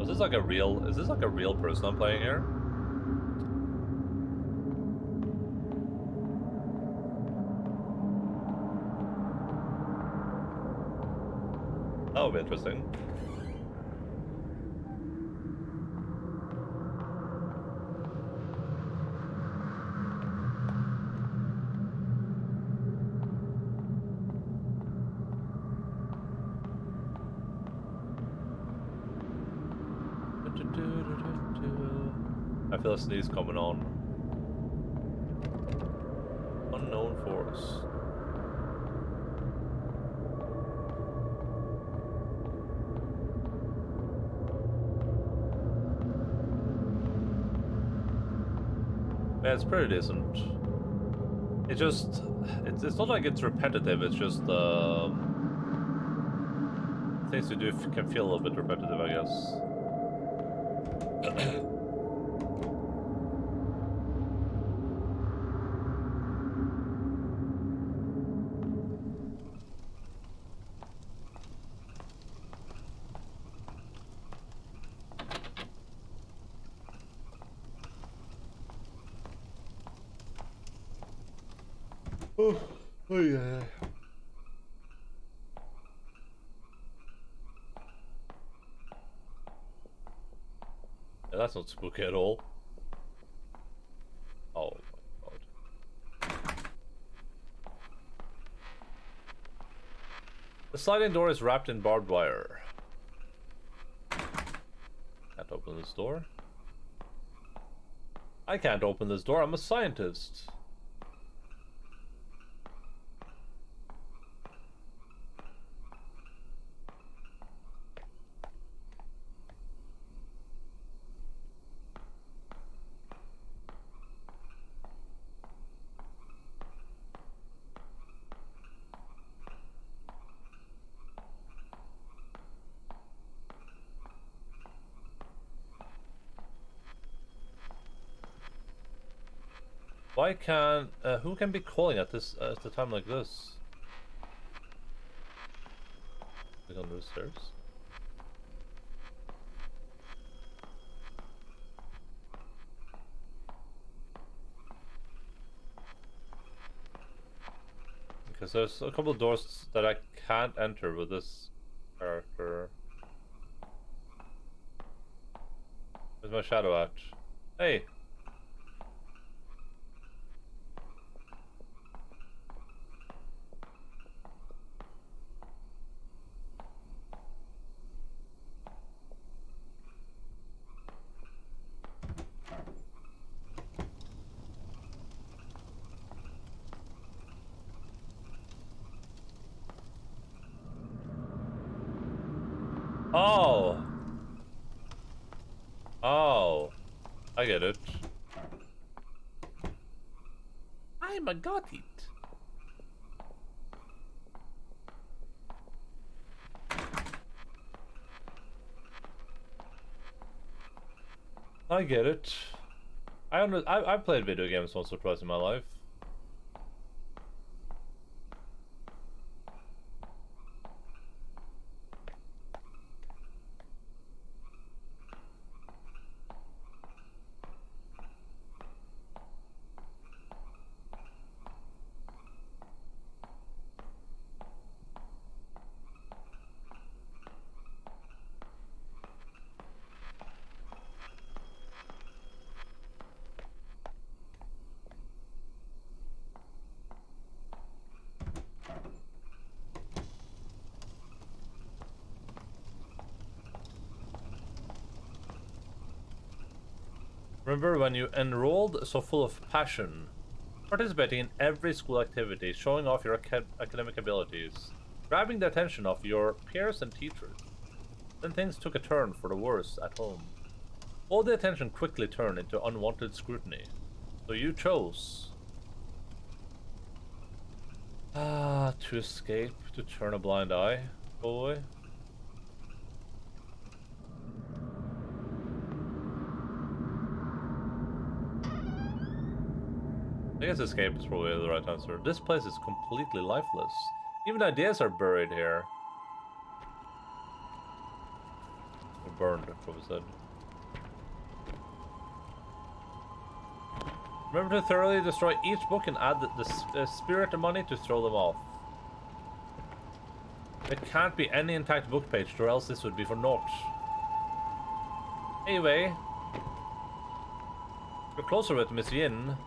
Is this like a real person I'm playing here? That would be interesting. I feel a sneeze coming on. Unknown force. Yeah, it's pretty decent. It just... It's not like it's repetitive, it's just... things you do can feel a little bit repetitive, I guess. Oh yeah. Yeah, that's not spooky at all. Oh my god. The sliding door is wrapped in barbed wire. Can't open this door. I can't open this door, I'm a scientist. Why can't... who can be calling at this at a time like this? Click under the stairs. Because there's a couple of doors that I can't enter with this character. Where's my shadow at? Hey! Oh! Oh! I get it. I got it. I get it. I've played video games once or twice in my life. Remember when you enrolled so full of passion, participating in every school activity, showing off your academic abilities, grabbing the attention of your peers and teachers. Then things took a turn for the worse at home. All the attention quickly turned into unwanted scrutiny. So you chose to escape, to turn a blind eye, boy. I guess escape is probably the right answer. This place is completely lifeless. Even ideas are buried here. Or burned, probably said. Remember to thoroughly destroy each book and add the spirit and money to throw them off. There can't be any intact book page, or else this would be for naught. Anyway, you're closer with Miss Yin.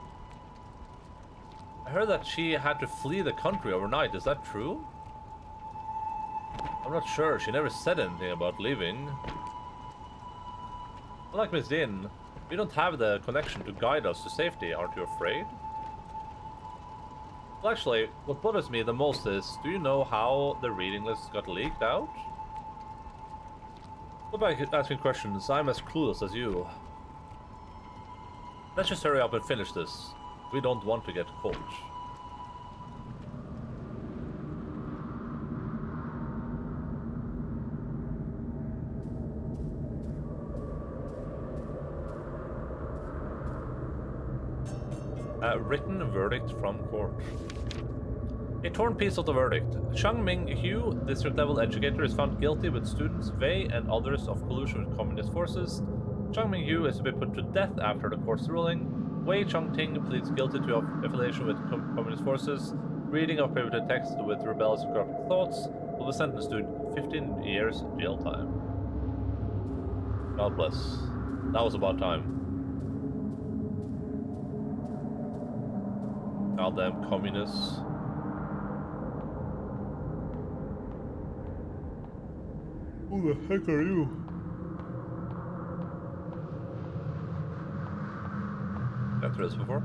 I heard that she had to flee the country overnight. Is that true? I'm not sure. She never said anything about leaving. Unlike Miss Yin, we don't have the connection to guide us to safety. Aren't you afraid? Well, actually, what bothers me the most is, do you know how the reading list got leaked out? What about asking questions? I'm as clueless as you. Let's just hurry up and finish this. We don't want to get caught. A written verdict from court. A torn piece of the verdict. Chang Ming-Hu, district level educator, is found guilty with students Wei and others of collusion with communist forces. Chang Ming-Hu is to be put to death after the court's ruling. Wei Chongting pleads guilty to affiliation with communist forces. Reading of prohibited text with rebellious and corrupt thoughts will be sentenced to 15 years jail time. God bless. That was about time. Goddamn communists. Who the heck are you? Got through this before?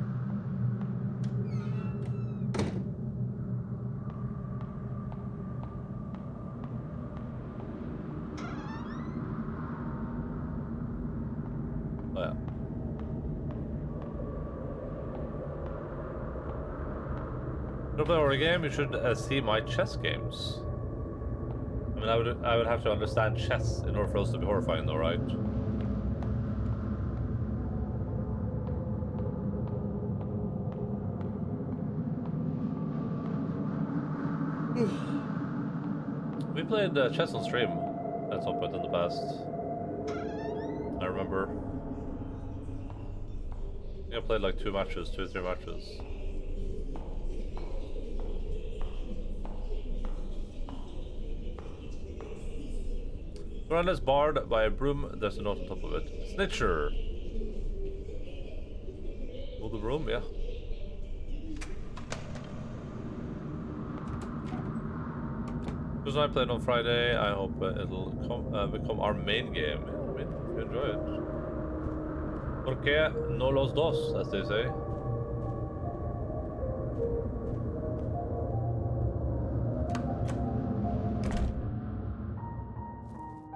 Oh yeah. To play our game, you should see my chess games. I mean, I would have to understand chess in order for us to be horrifying, though, right? We played chess on stream at some point in the past. I remember. I think I played like 2 or 3 matches. Veranda's barred by a broom, there's a note on top of it. Snitcher! Oh, the broom, yeah. Because I played on Friday, I hope it'll become our main game. Yeah, I mean, if you enjoy it. ¿Por qué no los dos, as they say?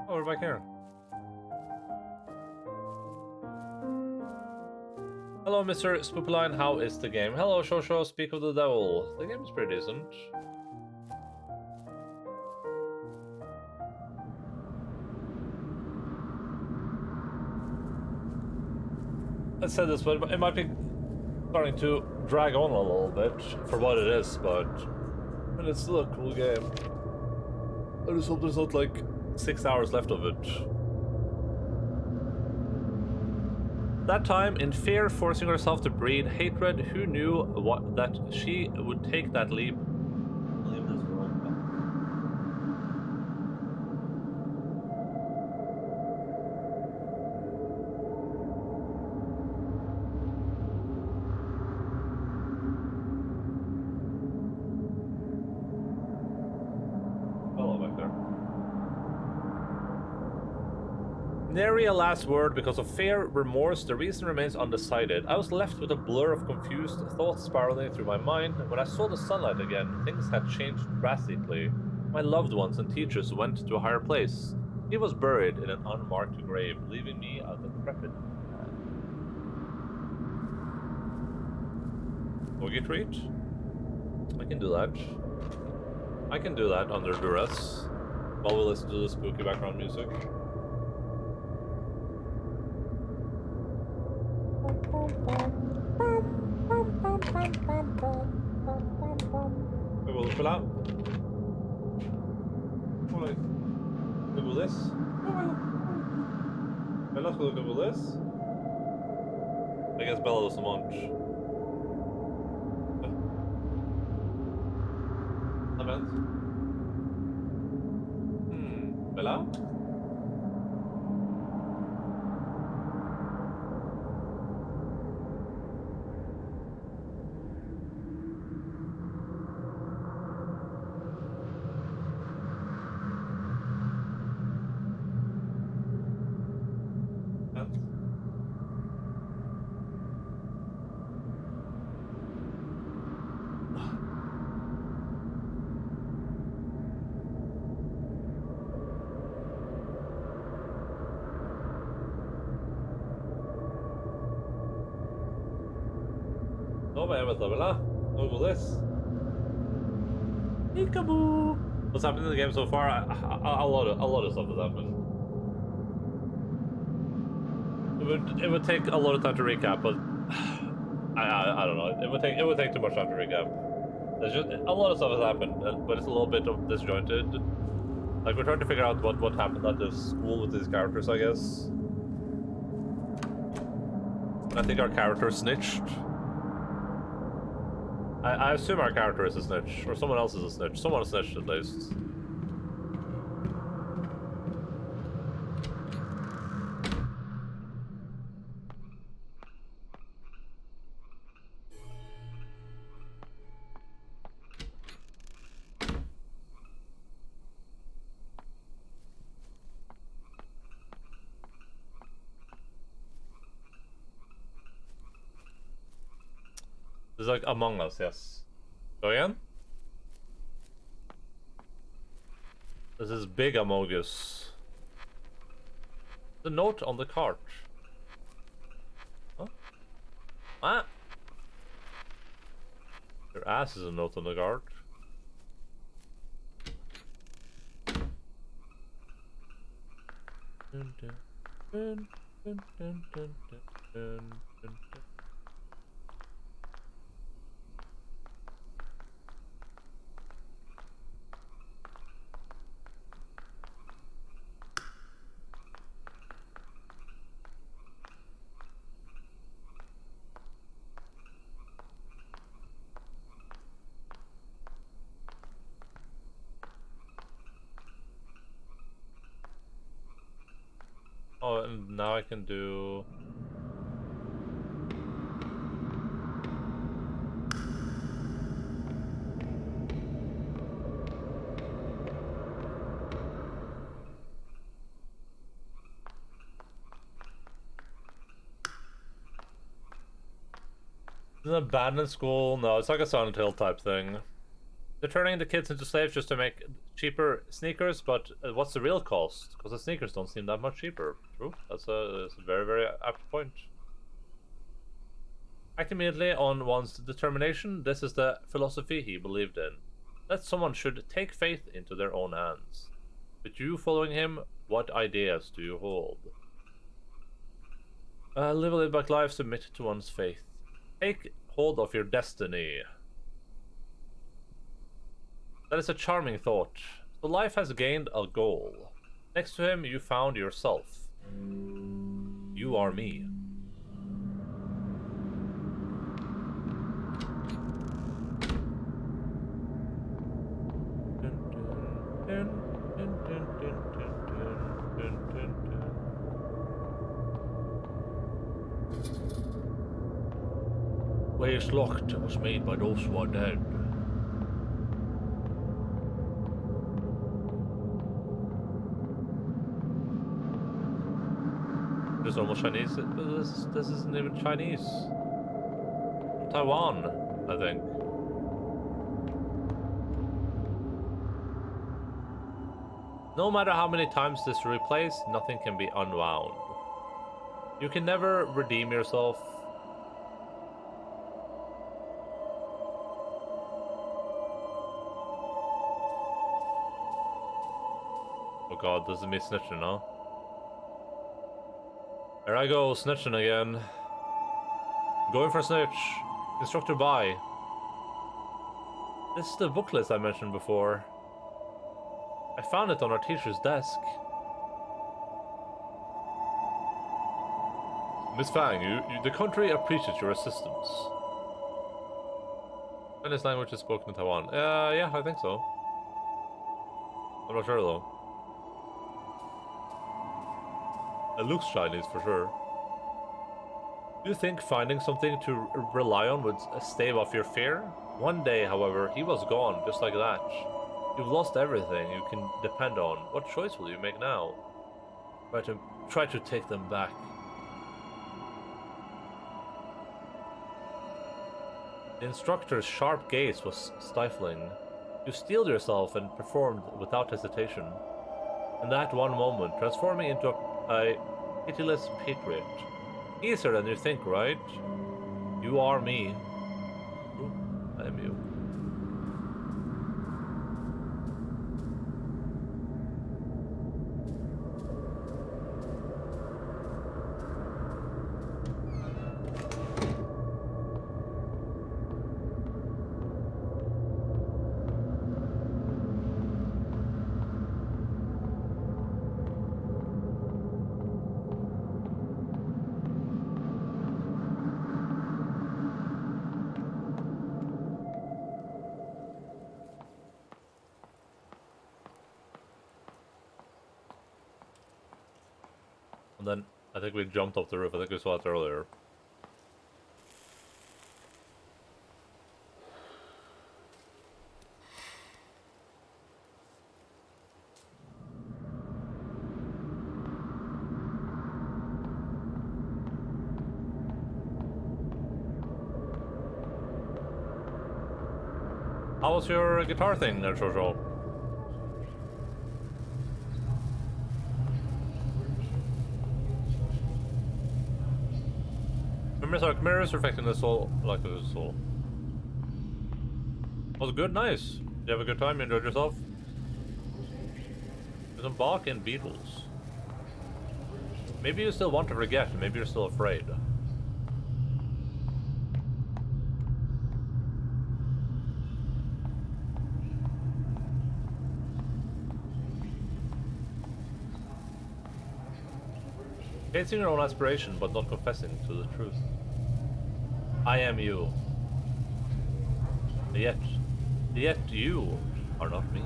Oh, we're back here. Hello, Mr. Spoopeline, how is the game? Hello, Shosho, speak of the devil. The game is pretty decent. I said this, but it might be starting to drag on a little bit for what it is, but it's still a cool game. I just hope there's not like 6 hours left of it. That time, in fear, forcing herself to breed hatred, who knew that she would take that leap? Leave this world. Nary a last word because of fear, remorse, the reason remains undecided. I was left with a blur of confused thoughts spiraling through my mind. When I saw the sunlight again, things had changed drastically. My loved ones and teachers went to a higher place. He was buried in an unmarked grave, leaving me a decrepit man. Boogie treat? I can do that. I can do that under duress while we listen to the spooky background music. We will fill out. Alright. Google this. Bella skal Google this. I guess Bella doesn't want. Vent. Bella? Nå var jeg med Bella. Nå går this. Peekaboo! What's happened in the game so far? A lot of stuff has happened. It would take a lot of time to recap, but I don't know. It would take too much time to recap. There's just a lot of stuff has happened, but it's a little bit of disjointed. Like we're trying to figure out what happened at this school with these characters, I guess. I think our character snitched. I assume our character is a snitch, or someone else is a snitch. Someone snitched at least. It's like Among Us, yes. Go again? This is big Among Us. The note on the cart. Huh? Ah! Your ass is a note on the cart. Dun, dun, dun, dun, dun, dun, dun, dun. Oh, and now I can do... Is it an abandoned school? No, it's like a Silent Hill type thing. They're turning the kids into slaves just to make cheaper sneakers, but what's the real cost? Because the sneakers don't seem that much cheaper. True, that's a very, very apt point. Act immediately on one's determination. This is the philosophy he believed in. That someone should take faith into their own hands. With you following him, what ideas do you hold? Live a laid-back life, submit to one's faith. Take hold of your destiny. That is a charming thought. So life has gained a goal. Next to him, you found yourself. You are me. Way is locked was made by those who are dead. just normal Chinese. But this isn't even Chinese. Taiwan, I think. No matter how many times this replays, nothing can be unwound. You can never redeem yourself. Oh god, this is me snitching, huh? There I go, snitching again. Going for a snitch. Instructor by. This is the booklet I mentioned before. I found it on our teacher's desk. Miss Fang, the country appreciates your assistance. Chinese language is spoken in Taiwan. Yeah, I think so. I'm not sure though. It looks Chinese for sure. Do you think finding something to rely on would stave off your fear? One day, however, he was gone, just like that. You've lost everything you can depend on. What choice will you make now? Try to take them back. The instructor's sharp gaze was stifling. You steeled yourself and performed without hesitation. In that one moment, transforming into a pitiless patriot. Easier than you think, right? You are me. Ooh, I am you. And then I think we jumped off the roof. I think we saw it earlier. How was your guitar thing there, Jojo? Mirrors reflecting the soul, like the soul. Was it good? Nice. Did you have a good time? You enjoyed yourself? There's some Bach and Beatles. Maybe you still want to forget, maybe you're still afraid. Chasing your own aspiration, but not confessing to the truth. I am you. Yet you are not me.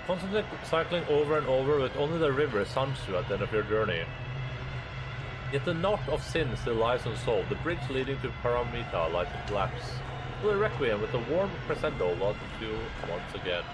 Constantly cycling over and over with only the river suns you at the end of your journey. Yet the knot of sin still lies unsolved, the bridge leading to Paramita lies in collapse. To the Requiem with the warm crescendo launches you once again.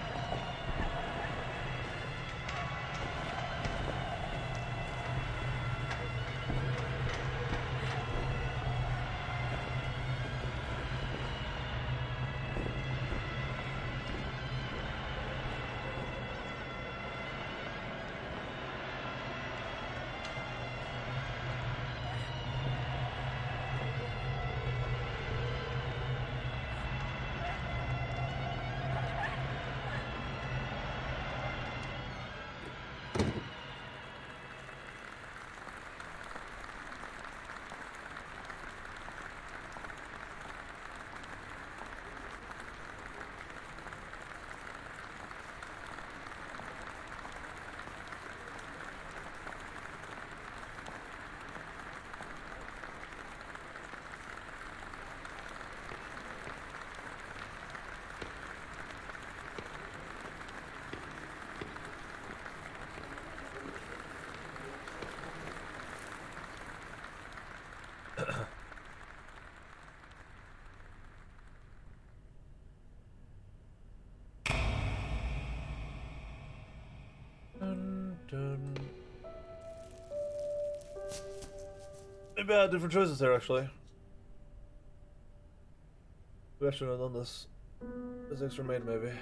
Maybe I had different choices there, actually. We actually have done this. Physics remained, maybe.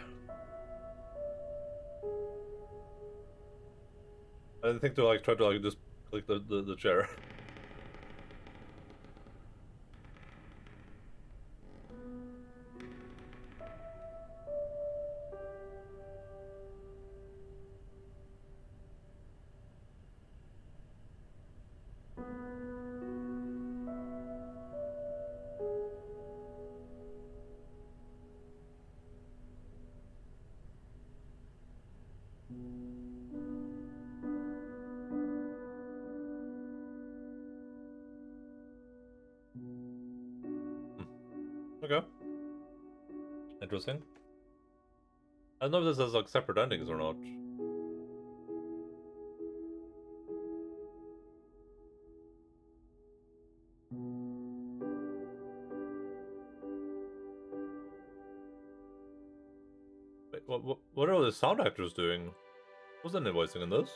I didn't think to like try to like just click the chair. Okay. Interesting. I don't know if this has like separate endings or not. Wait, what are the sound actors doing? Who's the voicing in this?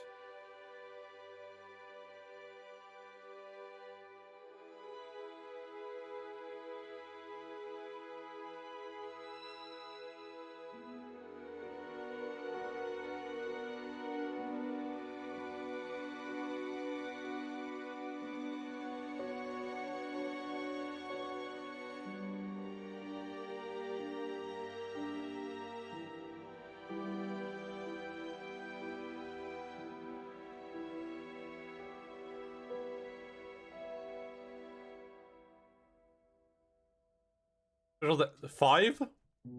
Five?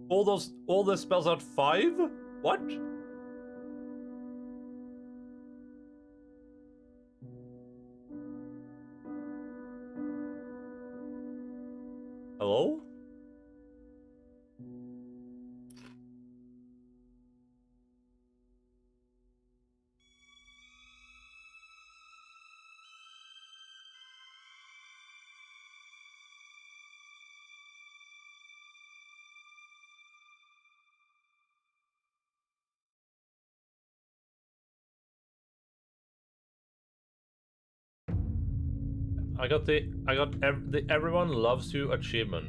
All this spells out five? What? Hello? I got the everyone loves you achievement.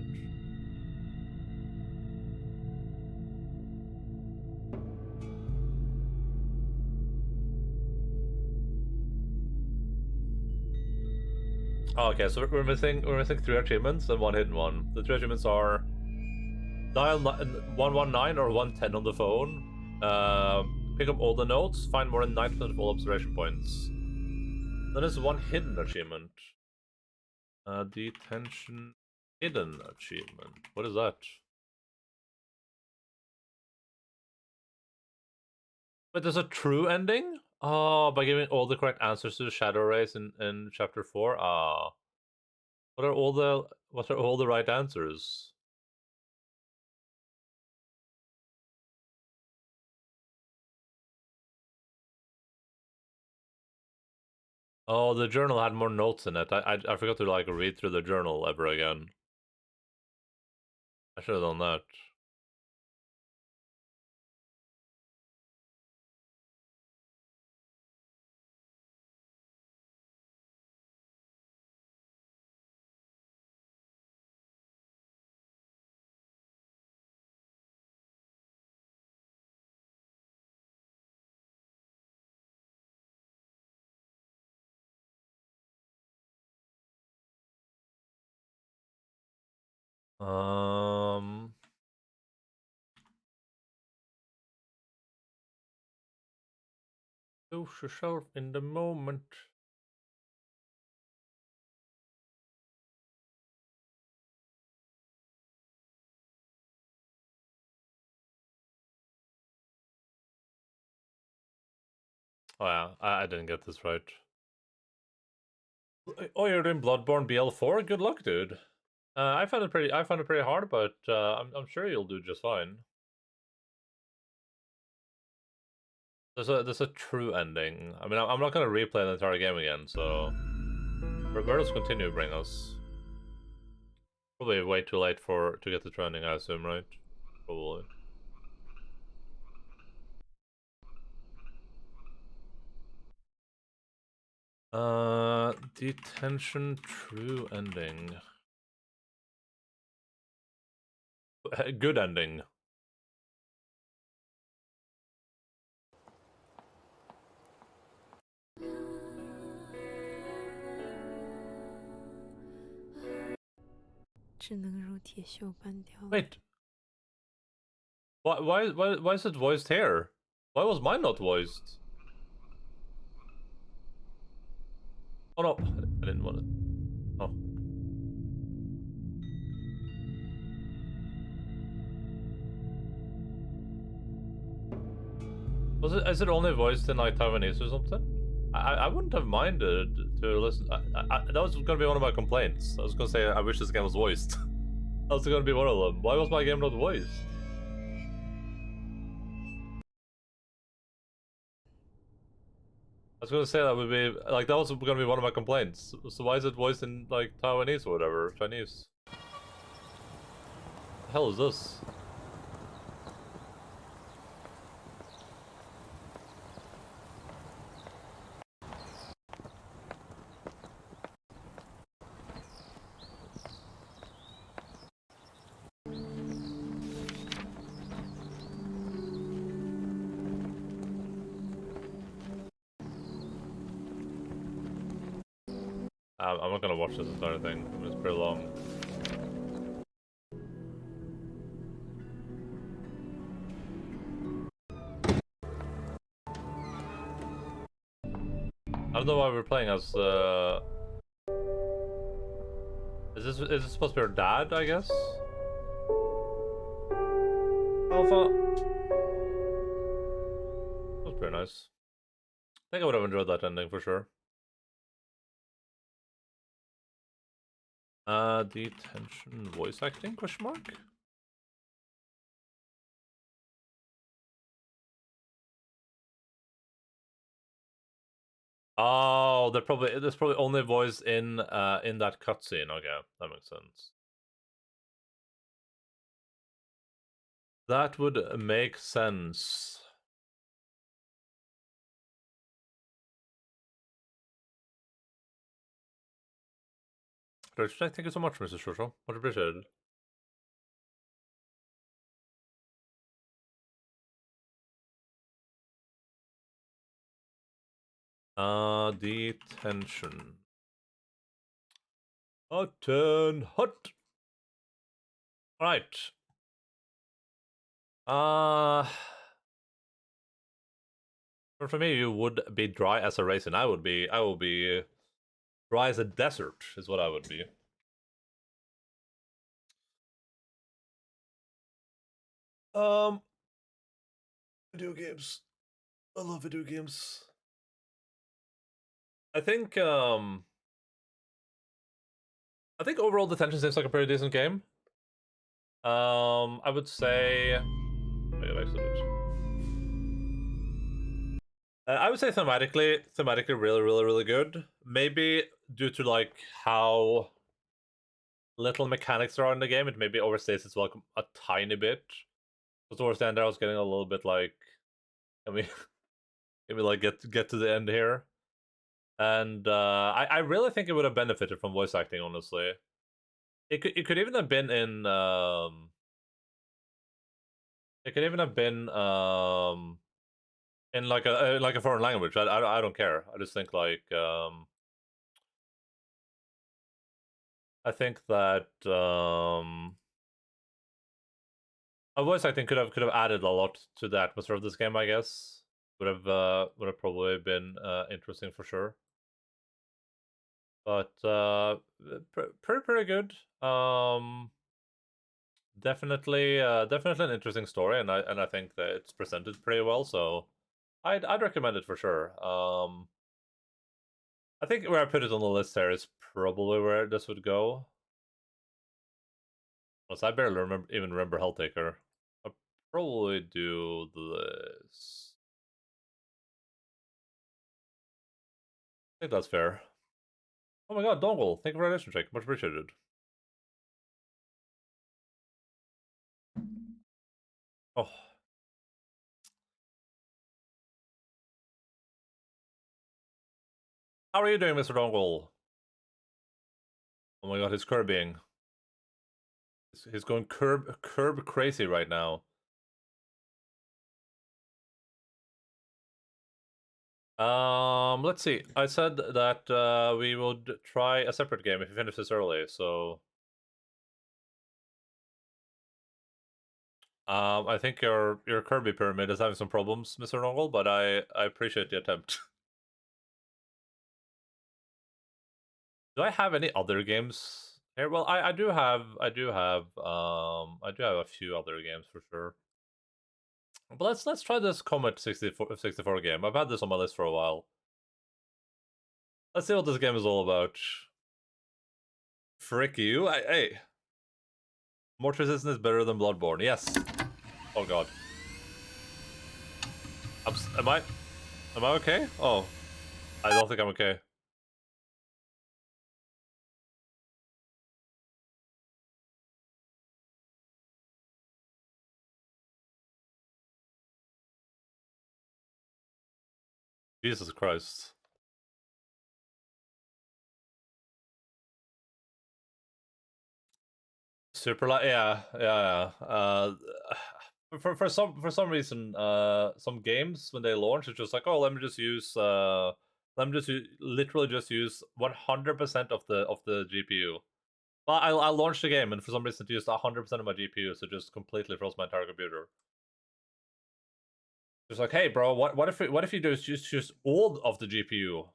Oh, okay, so we're missing three achievements and one hidden one. The three achievements are dial 119 or 110 on the phone. Pick up all the notes. Find more than 90% of all observation points. Then there's one hidden achievement. Detention hidden achievement. What is that? But there's a true ending? Oh, by giving all the correct answers to the shadow rays in chapter 4. Ah. What are all the right answers? Oh, the journal had more notes in it. I forgot to like read through the journal ever again. I should have done that. Lose yourself in the moment. Oh yeah, I didn't get this right. Oh, you're doing Bloodborne BL4? Good luck, dude. I found it pretty hard, but I'm sure you'll do just fine. There's a true ending. I mean, I'm not gonna replay the entire game again, so where does continue bring us? Probably way too late to get the true ending, I assume, right? Probably. Detention true ending. Good ending. Wait. Why is it voiced here? Why was mine not voiced? Oh no, I didn't want it. Oh. Is it only voiced in like Taiwanese or something? I wouldn't have minded to listen. That was gonna be one of my complaints. I was gonna say I wish this game was voiced. That was gonna be one of them. Why was my game not voiced? I was gonna say that would be like that was gonna be one of my complaints. So why is it voiced in like Taiwanese or whatever, Chinese? The hell is this? I'm not gonna watch this entire thing. It's pretty long. I don't know why we're playing as. Is this supposed to be her dad? I guess. Alpha. That was pretty nice. I think I would have enjoyed that ending for sure. Detention voice acting? Question mark. Oh, there's probably only voice in that cutscene. Okay, that makes sense. That would make sense. Thank you so much, Mr. Shosho. Much appreciated. Detention. Hutton hut. Right. For me, you would be dry as a raisin. I will be dry as a desert, is what I would be. Video games. I love video games. I think overall Detention seems like a pretty decent game. I would say wait, I would say thematically really good. Maybe due to like how little mechanics there are in the game, it maybe overstays its welcome a tiny bit. Because towards the end, I was getting a little bit like, can we, can we like get to the end here? And I really think it would have benefited from voice acting. Honestly, it could even have been in it could even have been in like a foreign language. I don't care. I just think like I think that a voice acting could have added a lot to the atmosphere of this game. I guess would have probably been interesting for sure. But pretty good. Definitely an interesting story, and I think that it's presented pretty well. So I'd recommend it for sure. I think where I put it on the list there is probably where this would go. Plus, I barely even remember Helltaker. I'll probably do this. I think that's fair. Oh my god, Dongle, thank you for the addition check. Much appreciated. Oh. How are you doing, Mr. Dongle? Oh my god, he's curbing. He's going curb crazy right now. Let's see. I said that we would try a separate game if we finish this early, so... I think your Kirby pyramid is having some problems, Mr. Dongle, but I appreciate the attempt. Do I have any other games here? Well, I do have a few other games for sure. But let's try this Comet 64 game. I've had this on my list for a while. Let's see what this game is all about. Frick you! Hey, Mortar Resistance is better than Bloodborne. Yes. Oh god. Am I okay? Oh, I don't think I'm okay. Jesus Christ. Super light, yeah. For some reason, some games when they launch, it's just like, oh, let me just literally just use 100% of the GPU. Well, I launched the game, and for some reason it used 100% of my GPU, so it just completely froze my entire computer. It's like, hey, bro, what if you just use all of the GPU?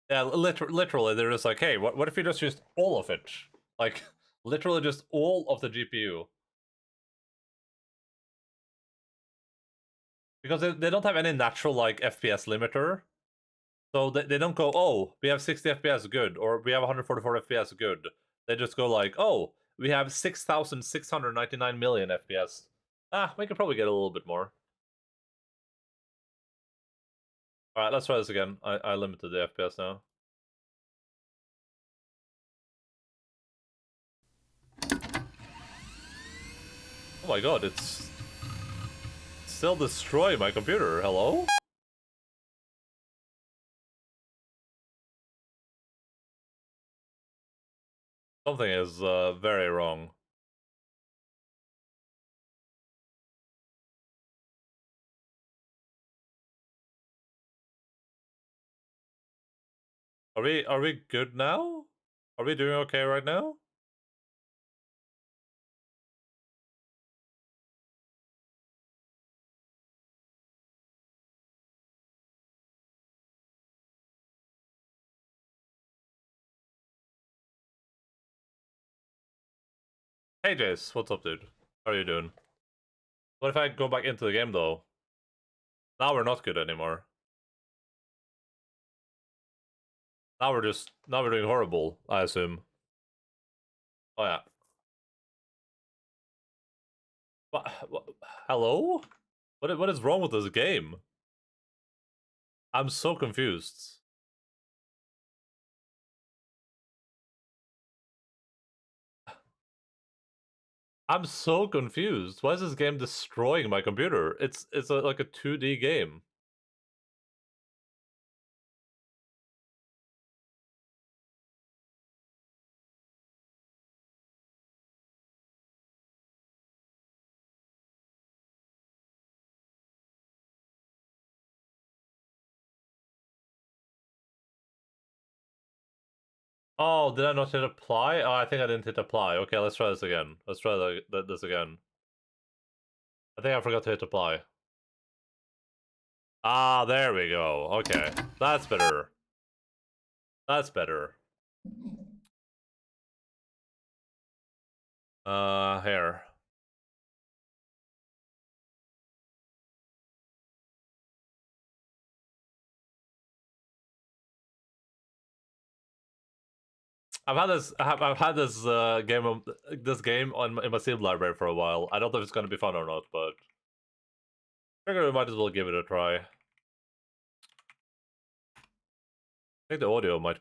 Yeah, literally, they're just like, hey, what if you just used all of it? Like, literally just all of the GPU. Because they don't have any natural, like, FPS limiter. So they don't go, oh, we have 60 FPS, good, or we have 144 FPS, good. They just go like, oh, we have 6,699 million FPS. Ah, we could probably get a little bit more. Alright, let's try this again. I limited the FPS now. Oh my god, it's still destroying my computer. Hello? Something is very wrong. Are we good now? Are we doing okay right now? Hey Jace, what's up, dude? How are you doing? What if I go back into the game though? Now we're not good anymore. Now we're doing horrible, I assume. Oh yeah. What? Hello? What is wrong with this game? I'm so confused. I'm so confused. Why is this game destroying my computer? It's like a 2D game. Oh, did I not hit apply? Oh, I think I didn't hit apply. Okay, let's try this again. Let's try this again. I think I forgot to hit apply. Ah, there we go. Okay, that's better. That's better. Here. I've had this game in my Steam library for a while. I don't know if it's gonna be fun or not, but I figure we might as well give it a try. I think the audio might